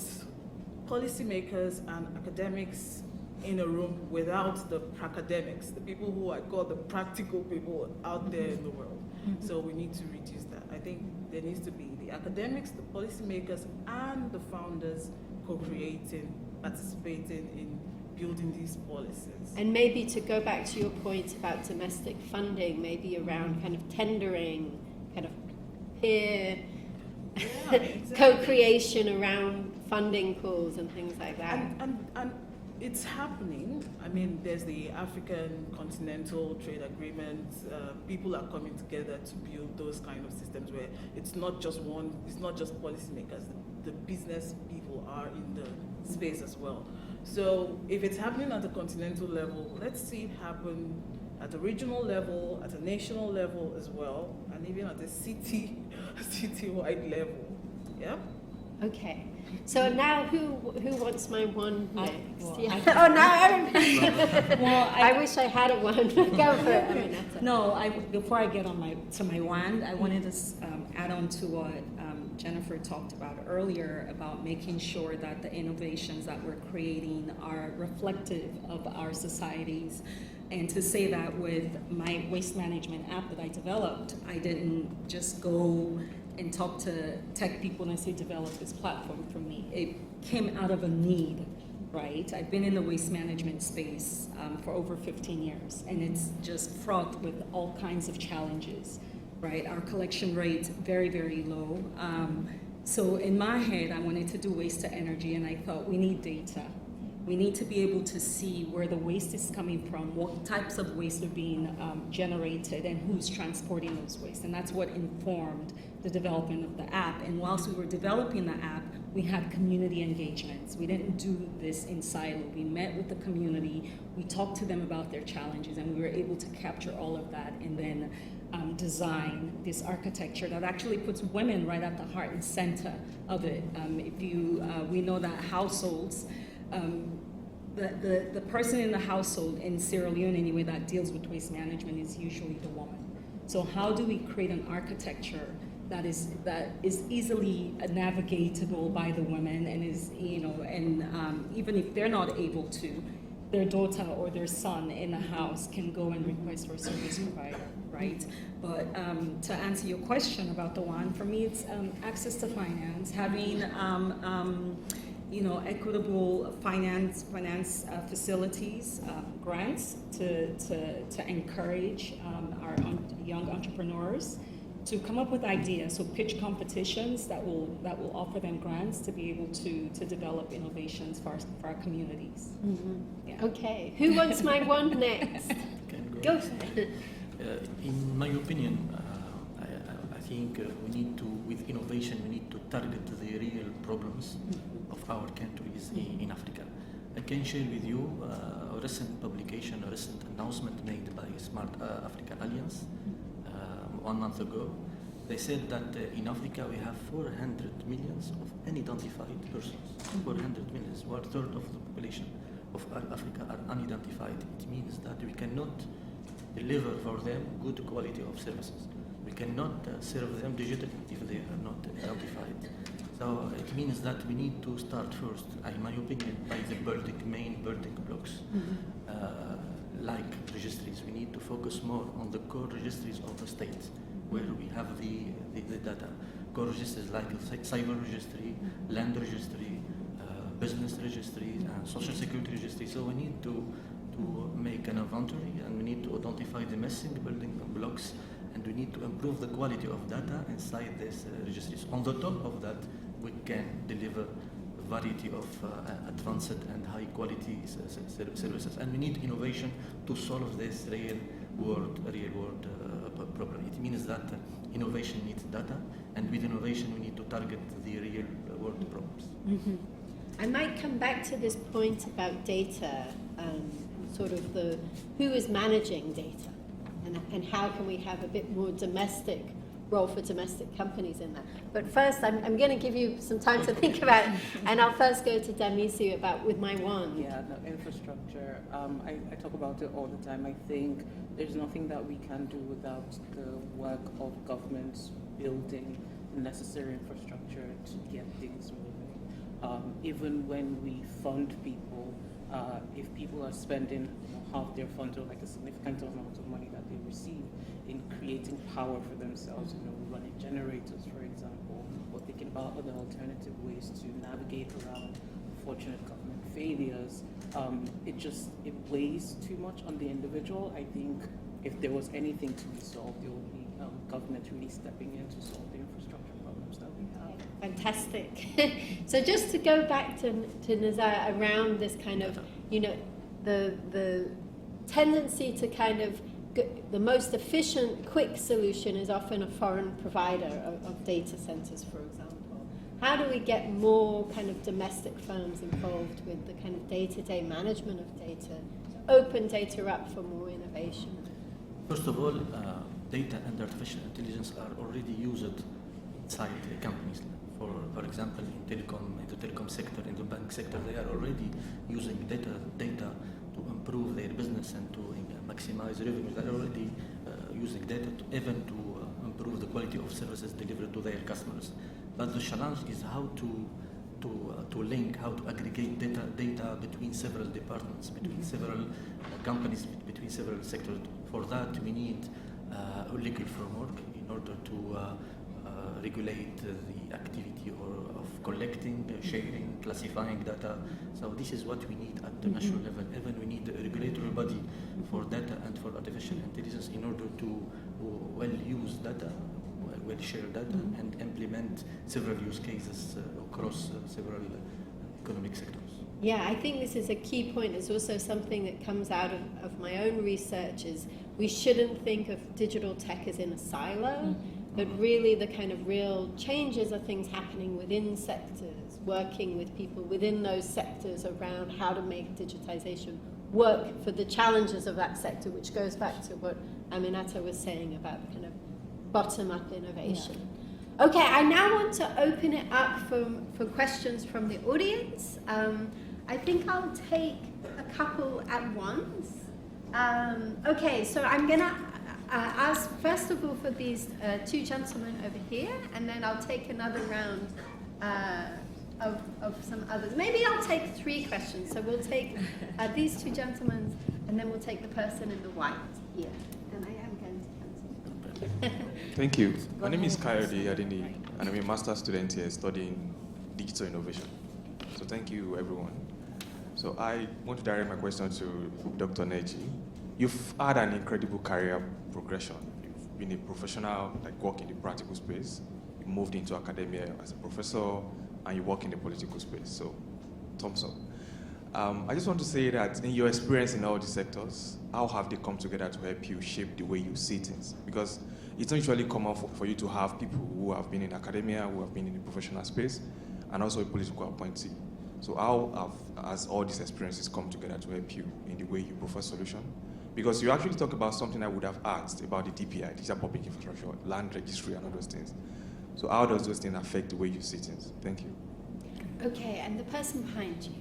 policymakers and academics in a room without the academics, the people who I call the practical people out there in the world. So we need to reduce that. I think there needs to be the academics, the policymakers, and the founders co-creating, participating in building these policies. And maybe to go back to your point about domestic funding, maybe around kind of tendering, kind of peer co-creation around funding pools and things like that. And It's happening. I mean, there's the African Continental Trade Agreement. People are coming together to build those kind of systems where it's not just policymakers. The business people are in the space as well. So if it's happening at the continental level, let's see it happen at a regional level, at a national level as well, and even at a city-wide level. Yeah. Okay. So now, who wants my one next? well, Yeah. I- Oh, now everybody. Well, I wish I had a one. Go for it, Aminata. No, before I get on my wand, I wanted to add on to what Jennifer talked about earlier about making sure that the innovations that we're creating are reflective of our societies. And to say that with my waste management app that I developed, I didn't just go and talk to tech people and say, develop this platform for me. It came out of a need, right? I've been in the waste management space for over 15 years, and it's just fraught with all kinds of challenges, right? Our collection rate, very, very low. So in my head, I wanted to do waste to energy, and I thought we need data. We need to be able to see where the waste is coming from, what types of waste are being generated, and who's transporting those waste. And that's what informed the development of the app. And whilst we were developing the app, we had community engagements. We didn't do this in silo. We met with the community, we talked to them about their challenges, and we were able to capture all of that and then design this architecture that actually puts women right at the heart and center of it. We know that households, the person in the household in Sierra Leone anyway that deals with waste management is usually the woman. So how do we create an architecture that is easily navigatable by the women and is, even if they're not able to, their daughter or their son in the house can go and request for a service provider, right? But to answer your question about the one, for me it's access to finance, having equitable finance facilities, grants to encourage our young entrepreneurs to come up with ideas. So pitch competitions that will offer them grants to be able to develop innovations for our communities. Mm-hmm. Yeah. Okay, who wants my one next? Go for it. In my opinion, I think we need to, with innovation, we need to target the real problems of our countries in Africa. I can share with you a recent publication, a recent announcement made by Smart Africa Alliance 1 month ago. They said that in Africa we have 400 million of unidentified persons. 400 million, 1/3 of the population of Africa are unidentified. It means that we cannot deliver for them good quality of services. We cannot serve them digitally if they are not identified. So it means that we need to start first, in my opinion, by the main building blocks. Like registries, we need to focus more on the core registries of the state, where we have the data. Core registries like cyber registry, land registry, business registry, and social security registry. So we need to make an inventory, and we need to identify the missing building blocks, and we need to improve the quality of data inside these registries. On the top of that, we can deliver a variety of advanced and high quality services, and we need innovation to solve this real world problem. It means that innovation needs data, and with innovation we need to target the real world problems. Mm-hmm. I might come back to this point about data, sort of who is managing data, and how can we have a bit more domestic role for domestic companies in that. But first, I'm going to give you some time to think about it, and I'll first go to Damisu about with my one. Yeah, no, infrastructure. I talk about it all the time. I think there's nothing that we can do without the work of governments building the necessary infrastructure to get things moving. Even when we fund people, if people are spending half their funds or like a significant amount of money that they receive in creating power for themselves, running generators, for example, or thinking about other alternative ways to navigate around unfortunate government failures, it weighs too much on the individual. I think if there was anything to be solved, it would be government really stepping in to solve the infrastructure problems that we have. Fantastic. So just to go back to Nizar around this kind of, the tendency to kind of the most efficient, quick solution is often a foreign provider of data centers, for example. How do we get more kind of domestic firms involved with the kind of day-to-day management of data, open data up for more innovation? First of all, data and artificial intelligence are already used inside companies. For example, in the telecom sector, in the bank sector, they are already using data to improve their business and to maximize revenue. They are already using data to improve the quality of services delivered to their customers. But the challenge is how to link, how to aggregate data between several departments, between several companies, between several sectors. For that, we need a legal framework in order to regulate the activity of collecting, sharing, classifying data. So this is what we need at the national level. Even we need a regulatory body for data and for artificial intelligence in order to well use data, well share data, and implement several use cases across several economic sectors. Yeah, I think this is a key point. It's also something that comes out of my own research is we shouldn't think of digital tech as in a silo, but really the kind of real changes are things happening within sectors, working with people within those sectors around how to make digitization work for the challenges of that sector, which goes back to what Aminata was saying about the kind of bottom-up innovation. Yeah. Okay, I now want to open it up for questions from the audience. I think I'll take a couple at once. Okay, so I'm going to ask, first of all, for these two gentlemen over here, and then I'll take another round of some others. Maybe I'll take 3 questions. So we'll take these two gentlemen, and then we'll take the person in the white here. And I am going to answer. Thank you. My name is Kayode Adini, and I'm a master's student here studying digital innovation. So thank you, everyone. So I want to direct my question to Dr. Neji. You've had an incredible career progression. You've been a professional, like work in the practical space. You moved into academia as a professor, and you work in the political space. So, thumbs up. I just want to say that in your experience in all these sectors, how have they come together to help you shape the way you see things? Because it's not usually common for you to have people who have been in academia, who have been in the professional space, and also a political appointee. So how has all these experiences come together to help you in the way you prefer solution? Because you actually talk about something I would have asked about the DPI, digital public infrastructure, land registry, and all those things. So how does those things affect the way you see things? Thank you. Okay, and the person behind you.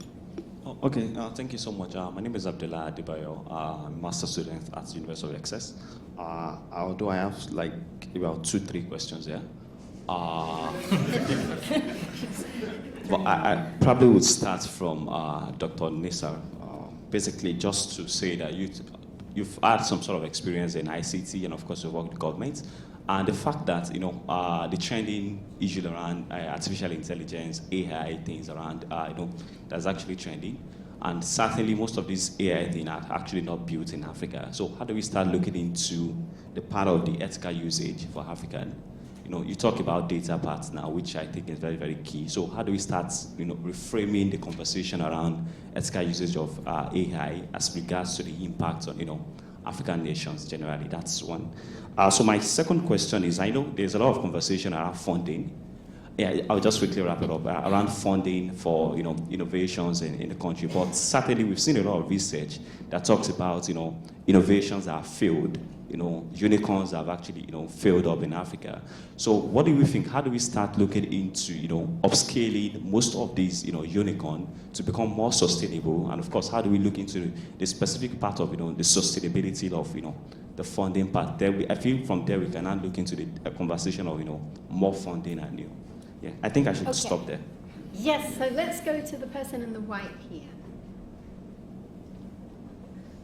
Okay, thank you so much. My name is Abdullah Adebayo. I'm a master's student at the University of Essex. Although I have like about 2-3 questions here. But I probably would start from Dr. Nizar. Basically, just to say that you've had some sort of experience in ICT, and of course you've worked with government. And the fact that, the trending issue around artificial intelligence, AI things around, that's actually trending. And certainly most of these AI things are actually not built in Africa. So how do we start looking into the part of the ethical usage for African? You talk about data parts now, which I think is very, very key. So how do we start, reframing the conversation around ethical usage of AI as regards to the impact on, African nations generally? That's one. So my second question is, I know there's a lot of conversation around funding. Yeah, I'll just quickly wrap it up. Around funding for, innovations in the country. But certainly we've seen a lot of research that talks about, innovations that have failed. Unicorns have actually, failed up in Africa. So what do we think? How do we start looking into, upscaling most of these, unicorn to become more sustainable? And of course, how do we look into the specific part of, the sustainability of, the funding part? There, I feel from there we can now look into the conversation of, more funding and, yeah. I think I should stop there. Yes. So let's go to the person in the white here.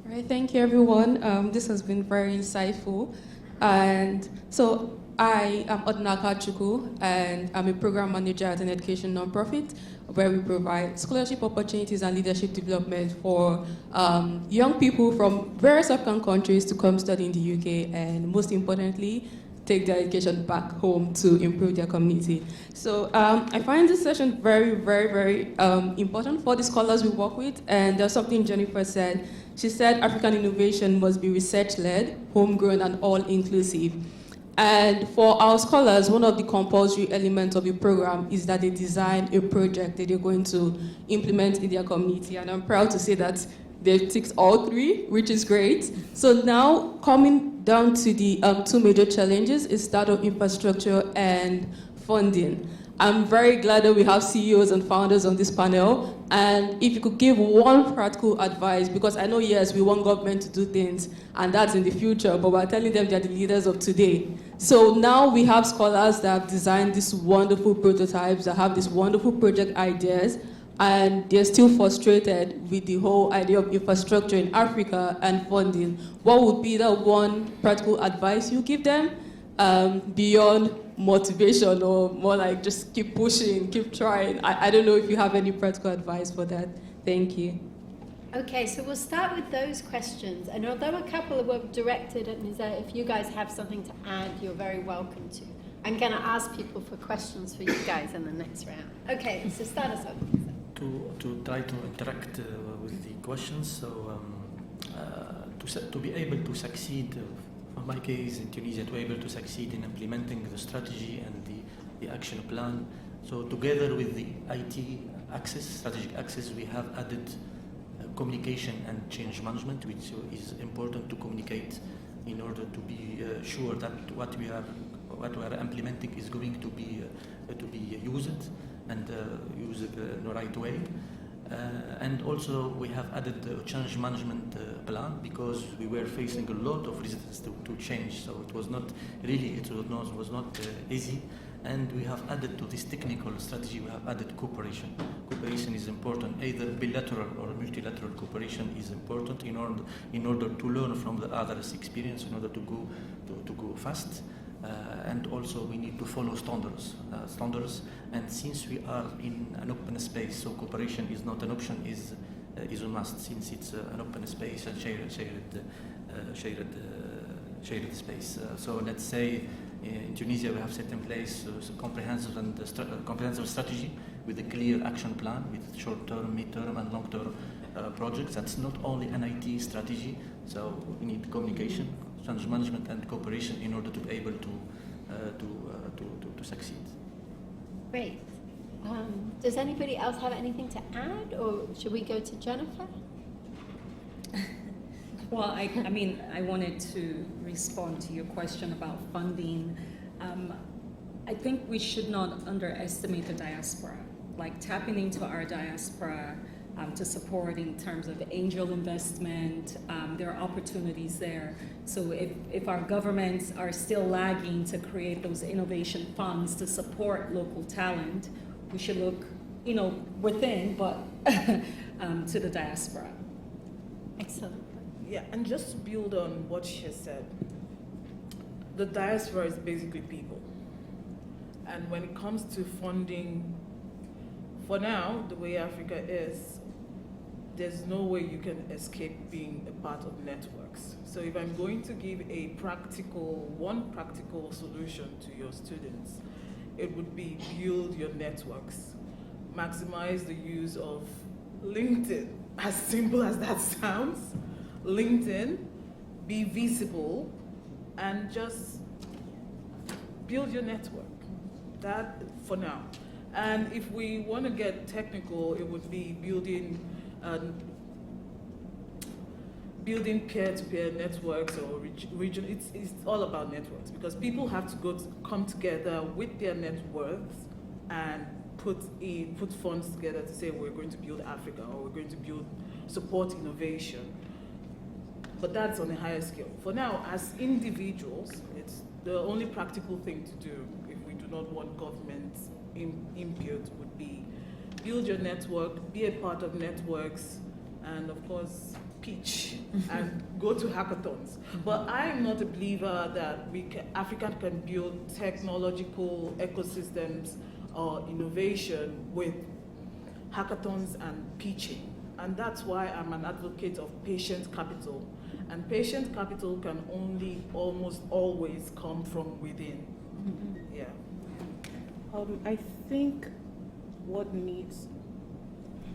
All right, thank you, everyone. This has been very insightful. And so I am Odnaka Chukwu, and I'm a program manager at an education nonprofit where we provide scholarship opportunities and leadership development for young people from various African countries to come study in the UK, and most importantly, take their education back home to improve their community. So I find this session very, very, very important for the scholars we work with. And there's something Jennifer said. She said African innovation must be research-led, homegrown, and all-inclusive. And for our scholars, one of the compulsory elements of the program is that they design a project that they're going to implement in their community. And I'm proud to say that they've ticked all three, which is great. So now, coming down to the two major challenges is that of infrastructure and funding. I'm very glad that we have CEOs and founders on this panel. And if you could give one practical advice, because I know, yes, we want government to do things, and that's in the future, but we're telling them they're the leaders of today. So now we have scholars that have designed these wonderful prototypes, that have these wonderful project ideas, and they're still frustrated with the whole idea of infrastructure in Africa and funding. What would be the one practical advice you give them beyond motivation, or more like just keep pushing, keep trying? I don't know if you have any practical advice for that. Thank you. Okay, so we'll start with those questions. And although a couple were directed at Nizar, if you guys have something to add, you're very welcome to. I'm going to ask people for questions for you guys in the next round. Okay, so start us off. To try to interact with the questions, so to be able to succeed, in my case in Tunisia, to be able to succeed in implementing the strategy and the action plan. So together with the IT access, strategic access, we have added communication and change management, which is important to communicate in order to be sure that what we are implementing is going to be used and used in the right way. And also we have added a change management plan, because we were facing a lot of resistance to change. So it was not really, was not easy. And we have added to this technical strategy, we have added cooperation. Cooperation is important. Either bilateral or multilateral cooperation is important in order to learn from the others' experience, in order to go fast. And also we need to follow standards. And since we are in an open space, so cooperation is not an option, is a must, since it's an open space and shared space. So let's say in Tunisia we have set in place a comprehensive strategy with a clear action plan with short-term, mid-term, and long-term projects. That's not only an IT strategy, so we need communication, change management, and cooperation in order to be able to succeed. Great. Does anybody else have anything to add, or should we go to Jennifer? Well, I mean, I wanted to respond to your question about funding. I think we should not underestimate the diaspora. Like tapping into our diaspora to support in terms of angel investment, there are opportunities there. So if our governments are still lagging to create those innovation funds to support local talent, we should look, within, but to the diaspora. Excellent. Yeah, and just to build on what she has said, the diaspora is basically people. And when it comes to funding, for now, the way Africa is, there's no way you can escape being a part of networks. So if I'm going to give one practical solution to your students, it would be build your networks. Maximize the use of LinkedIn, as simple as that sounds. LinkedIn, be visible, and just build your network. That for now. And if we want to get technical, it would be building peer-to-peer networks or region. It's all about networks, because people have to come together with their networks and put funds together to say we're going to build Africa, or we're going to support innovation. But that's on a higher scale. For now, as individuals, it's the only practical thing to do if we do not want government input would be build your network, be a part of networks, and of course, pitch and go to hackathons. But I'm not a believer that Africa can build technological ecosystems or innovation with hackathons and pitching. And that's why I'm an advocate of patient capital And patient capital can only almost always come from within. Yeah. I think what needs,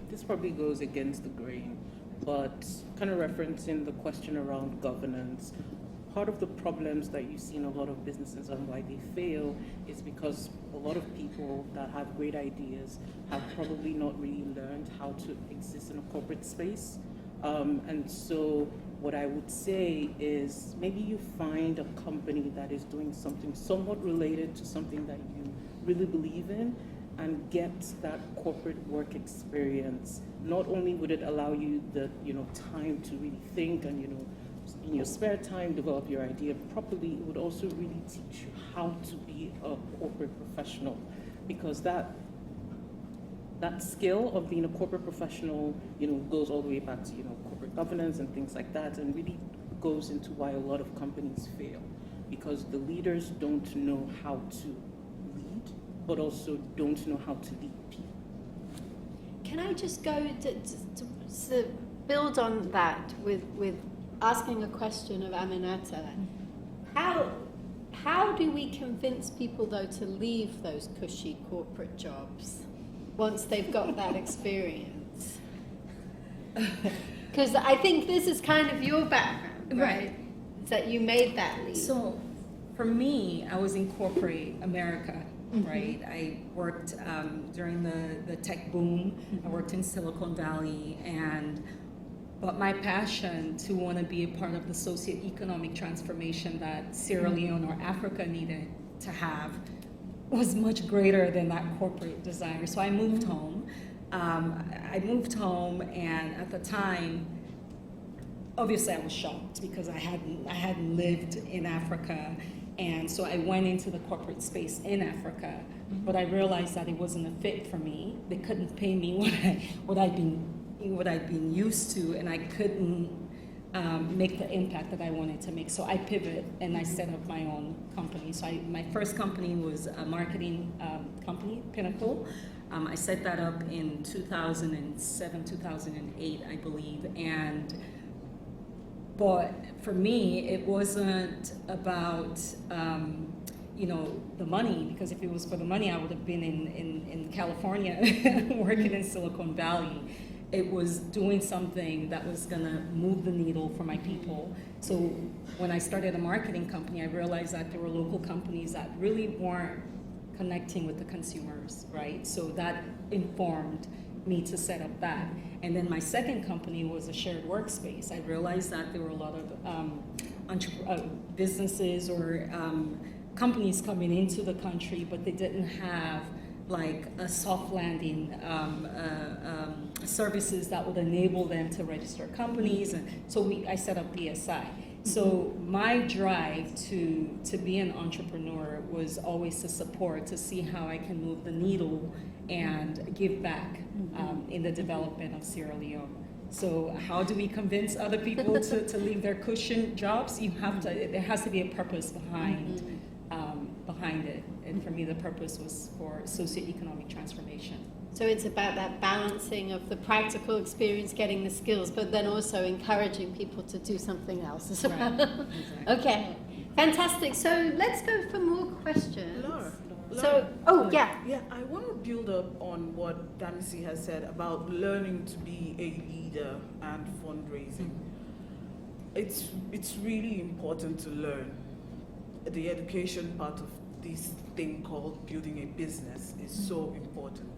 this probably goes against the grain, but kind of referencing the question around governance, part of the problems that you see in a lot of businesses and why they fail is because a lot of people that have great ideas have probably not really learned how to exist in a corporate space. And so what I would say is maybe you find a company that is doing something somewhat related to something that you really believe in and get that corporate work experience. Not only would it allow you the time to really think and in your spare time develop your idea properly, it would also really teach you how to be a corporate professional, because that skill of being a corporate professional goes all the way back to corporate governance and things like that, and really goes into why a lot of companies fail, because the leaders don't know how to lead, but also don't know how to lead people. Can I just go to build on that with asking a question of Aminata? How do we convince people, though, to leave those cushy corporate jobs once they've got that experience? Because I think this is kind of your background, right? That you made that leap. So, for me, I was in corporate America, right? I worked during the tech boom. I worked in Silicon Valley, but my passion to want to be a part of the socioeconomic transformation that Sierra Leone or Africa needed to have was much greater than that corporate desire. So I moved home. And at the time, obviously I was shocked because I hadn't lived in Africa, and so I went into the corporate space in Africa. But I realized that it wasn't a fit for me. They couldn't pay me what I'd been used to, and I couldn't make the impact that I wanted to make. So I pivoted and I set up my own company. So my first company was a marketing company, Pinnacle. I set that up in 2007, 2008, I believe. But for me, it wasn't about the money, because if it was for the money, I would have been in California working in Silicon Valley. It was doing something that was gonna move the needle for my people. So when I started a marketing company, I realized that there were local companies that really weren't connecting with the consumers, right? So that informed me to set up that. And then my second company was a shared workspace. I realized that there were a lot of businesses or companies coming into the country, but they didn't have like a soft landing services that would enable them to register companies. And so I set up BSI. So my drive to be an entrepreneur was always to support, to see how I can move the needle and give back in the development of Sierra Leone. So how do we convince other people to leave their cushion jobs? There has to be a purpose behind it. And for me, the purpose was for socioeconomic transformation. So it's about that balancing of the practical experience, getting the skills, but then also encouraging people to do something else as well. Right. Exactly. Okay, fantastic. So let's go for more questions. Laura, yeah. Yeah, I want to build up on what Damisi has said about learning to be a leader and fundraising. It's really important to learn. The education part of this thing called building a business is so important.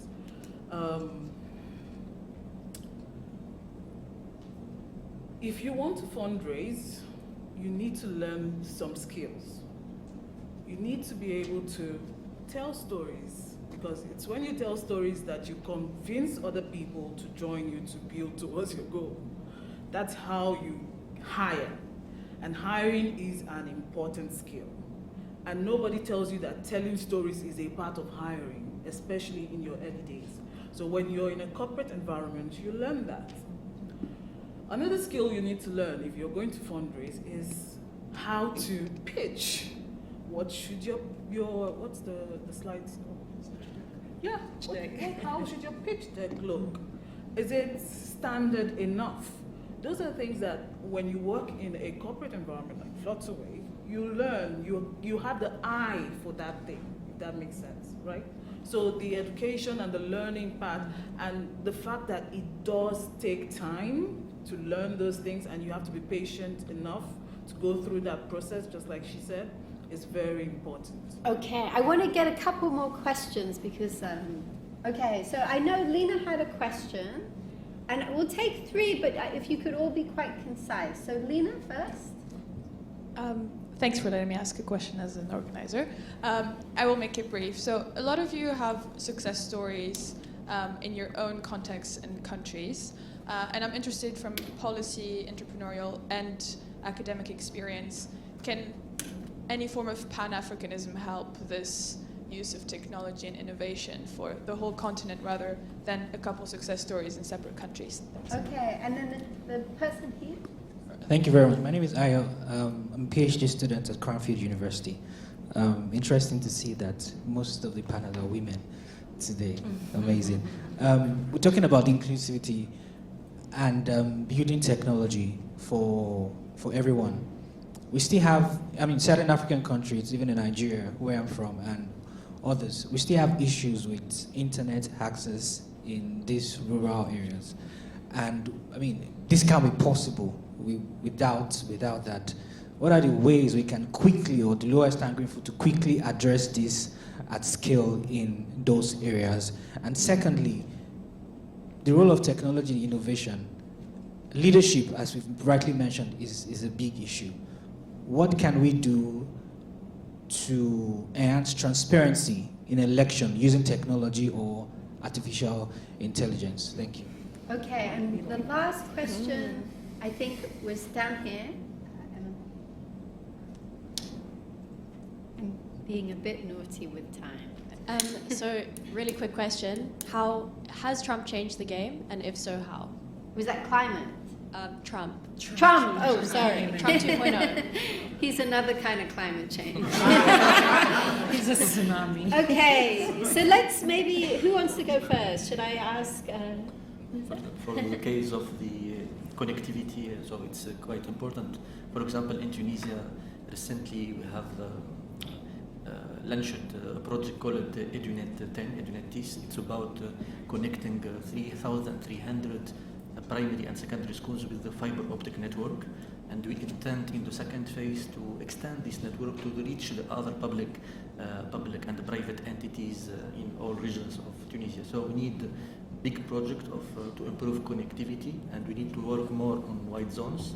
If you want to fundraise, you need to learn some skills. You need to be able to tell stories, because it's when you tell stories that you convince other people to join you to build towards your goal. That's how you hire. And hiring is an important skill. And nobody tells you that telling stories is a part of hiring, especially in your early days. So when you're in a corporate environment, you learn that. Another skill you need to learn if you're going to fundraise is how to pitch. What should what's the slides? Yeah, how should your pitch deck look? Is it standard enough? those are things that when you work in a corporate environment like Flutterwave, you learn, you have the eye for that thing, if that makes sense, right? So the education and the learning part and the fact that it does take time to learn those things and you have to be patient enough to go through that process, just like she said, is very important. Okay, I want to get a couple more questions because, okay, so I know Lena had a question, and we'll take 3, but if you could all be quite concise. So Lena first. Thanks for letting me ask a question as an organizer. I will make it brief. So a lot of you have success stories in your own contexts and countries, and I'm interested from policy, entrepreneurial, and academic experience. Can any form of Pan-Africanism help this use of technology and innovation for the whole continent rather than a couple success stories in separate countries? Thanks. Okay, and then the person here. Thank you very much. My name is Ayo. I'm a PhD student at Cranfield University. Interesting to see that most of the panel are women today. Amazing. We're talking about inclusivity and building technology for everyone. We still have, certain African countries, even in Nigeria, where I'm from, and others, we still have issues with internet access in these rural areas. And, this can't be possible without that. What are the ways we can quickly, or the lowest hanging fruit, to quickly address this at scale in those areas? And secondly, the role of technology in innovation. Leadership, as we've rightly mentioned, is a big issue. What can we do to enhance transparency in election using technology or artificial intelligence? Thank you. Okay, and the last question, I think, was down here. I'm being a bit naughty with time. So, really quick question. How has Trump changed the game? And if so, how? Was that climate? Trump. Trump! Oh, sorry. Trump 2.0. He's another kind of climate change. He's a tsunami. Okay, so let's maybe, who wants to go first? Should I ask? For the case of the connectivity, so it's quite important. For example, in Tunisia, recently we have launched a project called EduNet 10, EduNet 10. It's about connecting 3,300 primary and secondary schools with the fiber optic network, and we intend in the second phase to extend this network to reach the other public and private entities in all regions of Tunisia. So we need big project to improve connectivity, and we need to work more on white zones,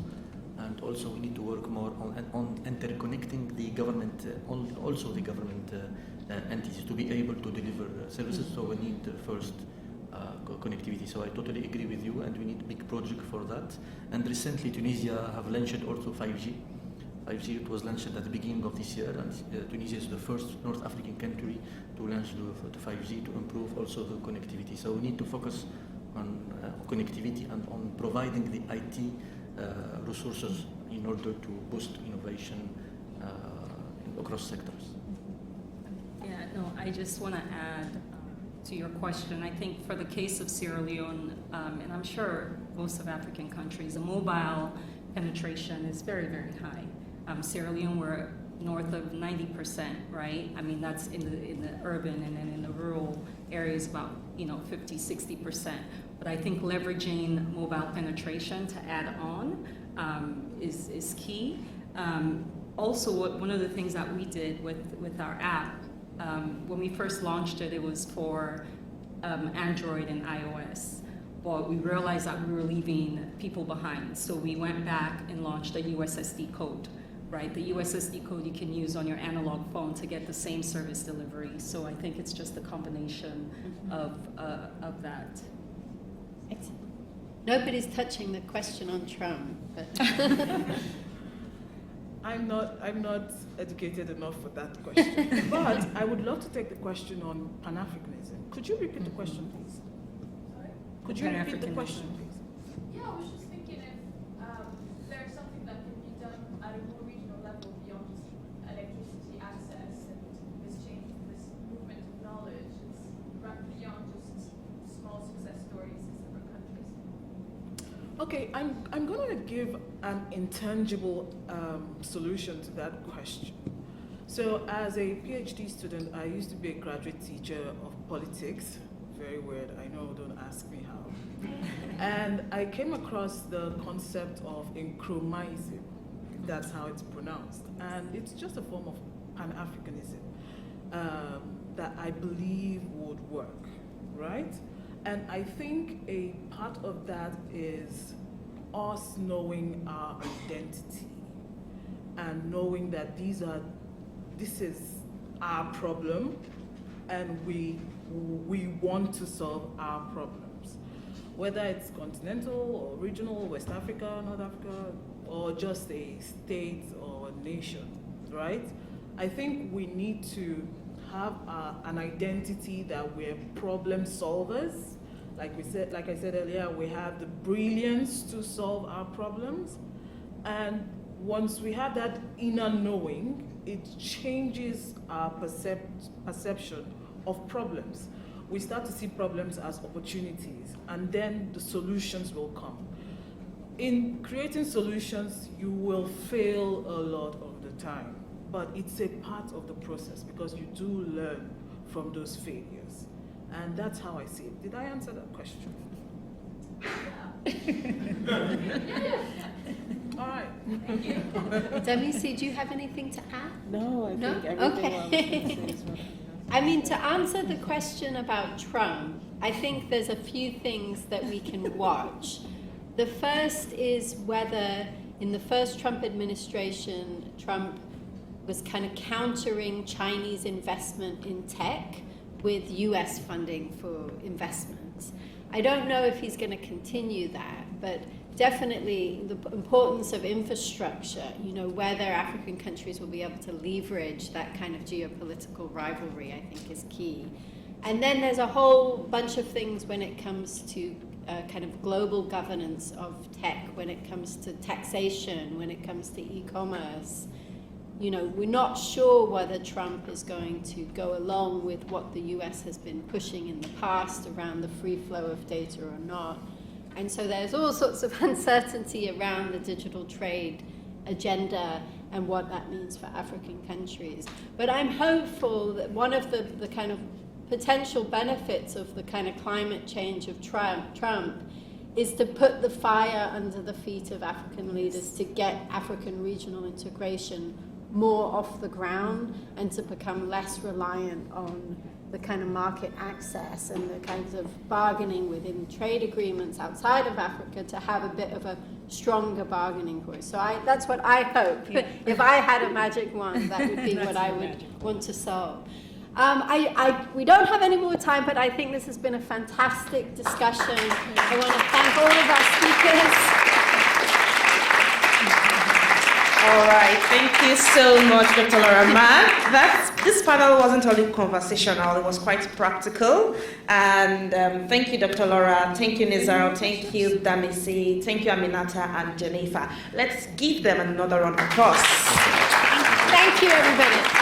and also we need to work more on interconnecting the government, also the government entities to be able to deliver services. So we need first connectivity. So I totally agree with you, and we need a big project for that. And recently Tunisia have launched also 5G. 5G, it was launched at the beginning of this year, and Tunisia is the first North African country to launch the 5G to improve also the connectivity. So we need to focus on connectivity and on providing the IT resources in order to boost innovation across sectors. Yeah, no, I just want to add to your question. I think for the case of Sierra Leone, and I'm sure most of African countries, the mobile penetration is very, very high. Sierra Leone, we're north of 90%, right? That's in the urban, and then in the rural areas about 50, 60%. But I think leveraging mobile penetration to add on is key. Also, one of the things that we did with our app, when we first launched it, it was for Android and iOS. But we realized that we were leaving people behind. So we went back and launched a USSD code, right? The USSD code you can use on your analog phone to get the same service delivery. So I think it's just a combination of that. Excellent. Nobody's touching the question on Trump, but I'm not educated enough for that question. But I would love to take the question on Pan-Africanism. Could you repeat the question, please? Sorry? Could you repeat the question, please? Yeah, I was just thinking if there's something that can be done at a more regional level beyond just electricity access and this change, this movement of knowledge. It's right beyond just small success stories in separate countries. Okay, I'm going to give an intangible solution to that question. So as a PhD student, I used to be a graduate teacher of politics. Very weird, I know, don't ask me how. And I came across the concept of Nkrumahism, if that's how it's pronounced. And it's just a form of Pan-Africanism that I believe would work, right? And I think a part of that is us knowing our identity and knowing that this is our problem and we want to solve our problems. Whether it's continental or regional, West Africa, North Africa, or just a state or a nation, right? I think we need to have an identity that we're problem solvers. Like I said earlier, we have the brilliance to solve our problems. And once we have that inner knowing, it changes our perception of problems. We start to see problems as opportunities, and then the solutions will come. In creating solutions, you will fail a lot of the time, but it's a part of the process because you do learn from those failures. And that's how I see it. Did I answer that question? All right. Thank you. WC, do you have anything to add? No, I think everything I was going to say is right. I mean, to answer the question about Trump, I think there's a few things that we can watch. The first is whether in the first Trump administration, Trump was kind of countering Chinese investment in tech with US funding for investments. I don't know if he's going to continue that, but definitely the importance of infrastructure, whether African countries will be able to leverage that kind of geopolitical rivalry, I think is key. And then there's a whole bunch of things when it comes to kind of global governance of tech, when it comes to taxation, when it comes to e-commerce. We're not sure whether Trump is going to go along with what the US has been pushing in the past around the free flow of data or not. And so there's all sorts of uncertainty around the digital trade agenda and what that means for African countries. But I'm hopeful that one of the kind of potential benefits of the kind of climate change of Trump is to put the fire under the feet of African leaders to get African regional integration more off the ground and to become less reliant on the kind of market access and the kinds of bargaining within trade agreements outside of Africa to have a bit of a stronger bargaining voice. So that's what I hope. Yeah. If I had a magic wand, that would be what I would want to solve. We don't have any more time, but I think this has been a fantastic discussion. I want to thank all of our speakers. All right, thank you so much, Dr. Laura Mann. This panel wasn't only conversational, it was quite practical. And thank you, Dr. Laura, thank you, Nizar, thank you, Damisi, thank you, Aminata and Jennifer. Let's give them another round of applause. Thank you, everybody.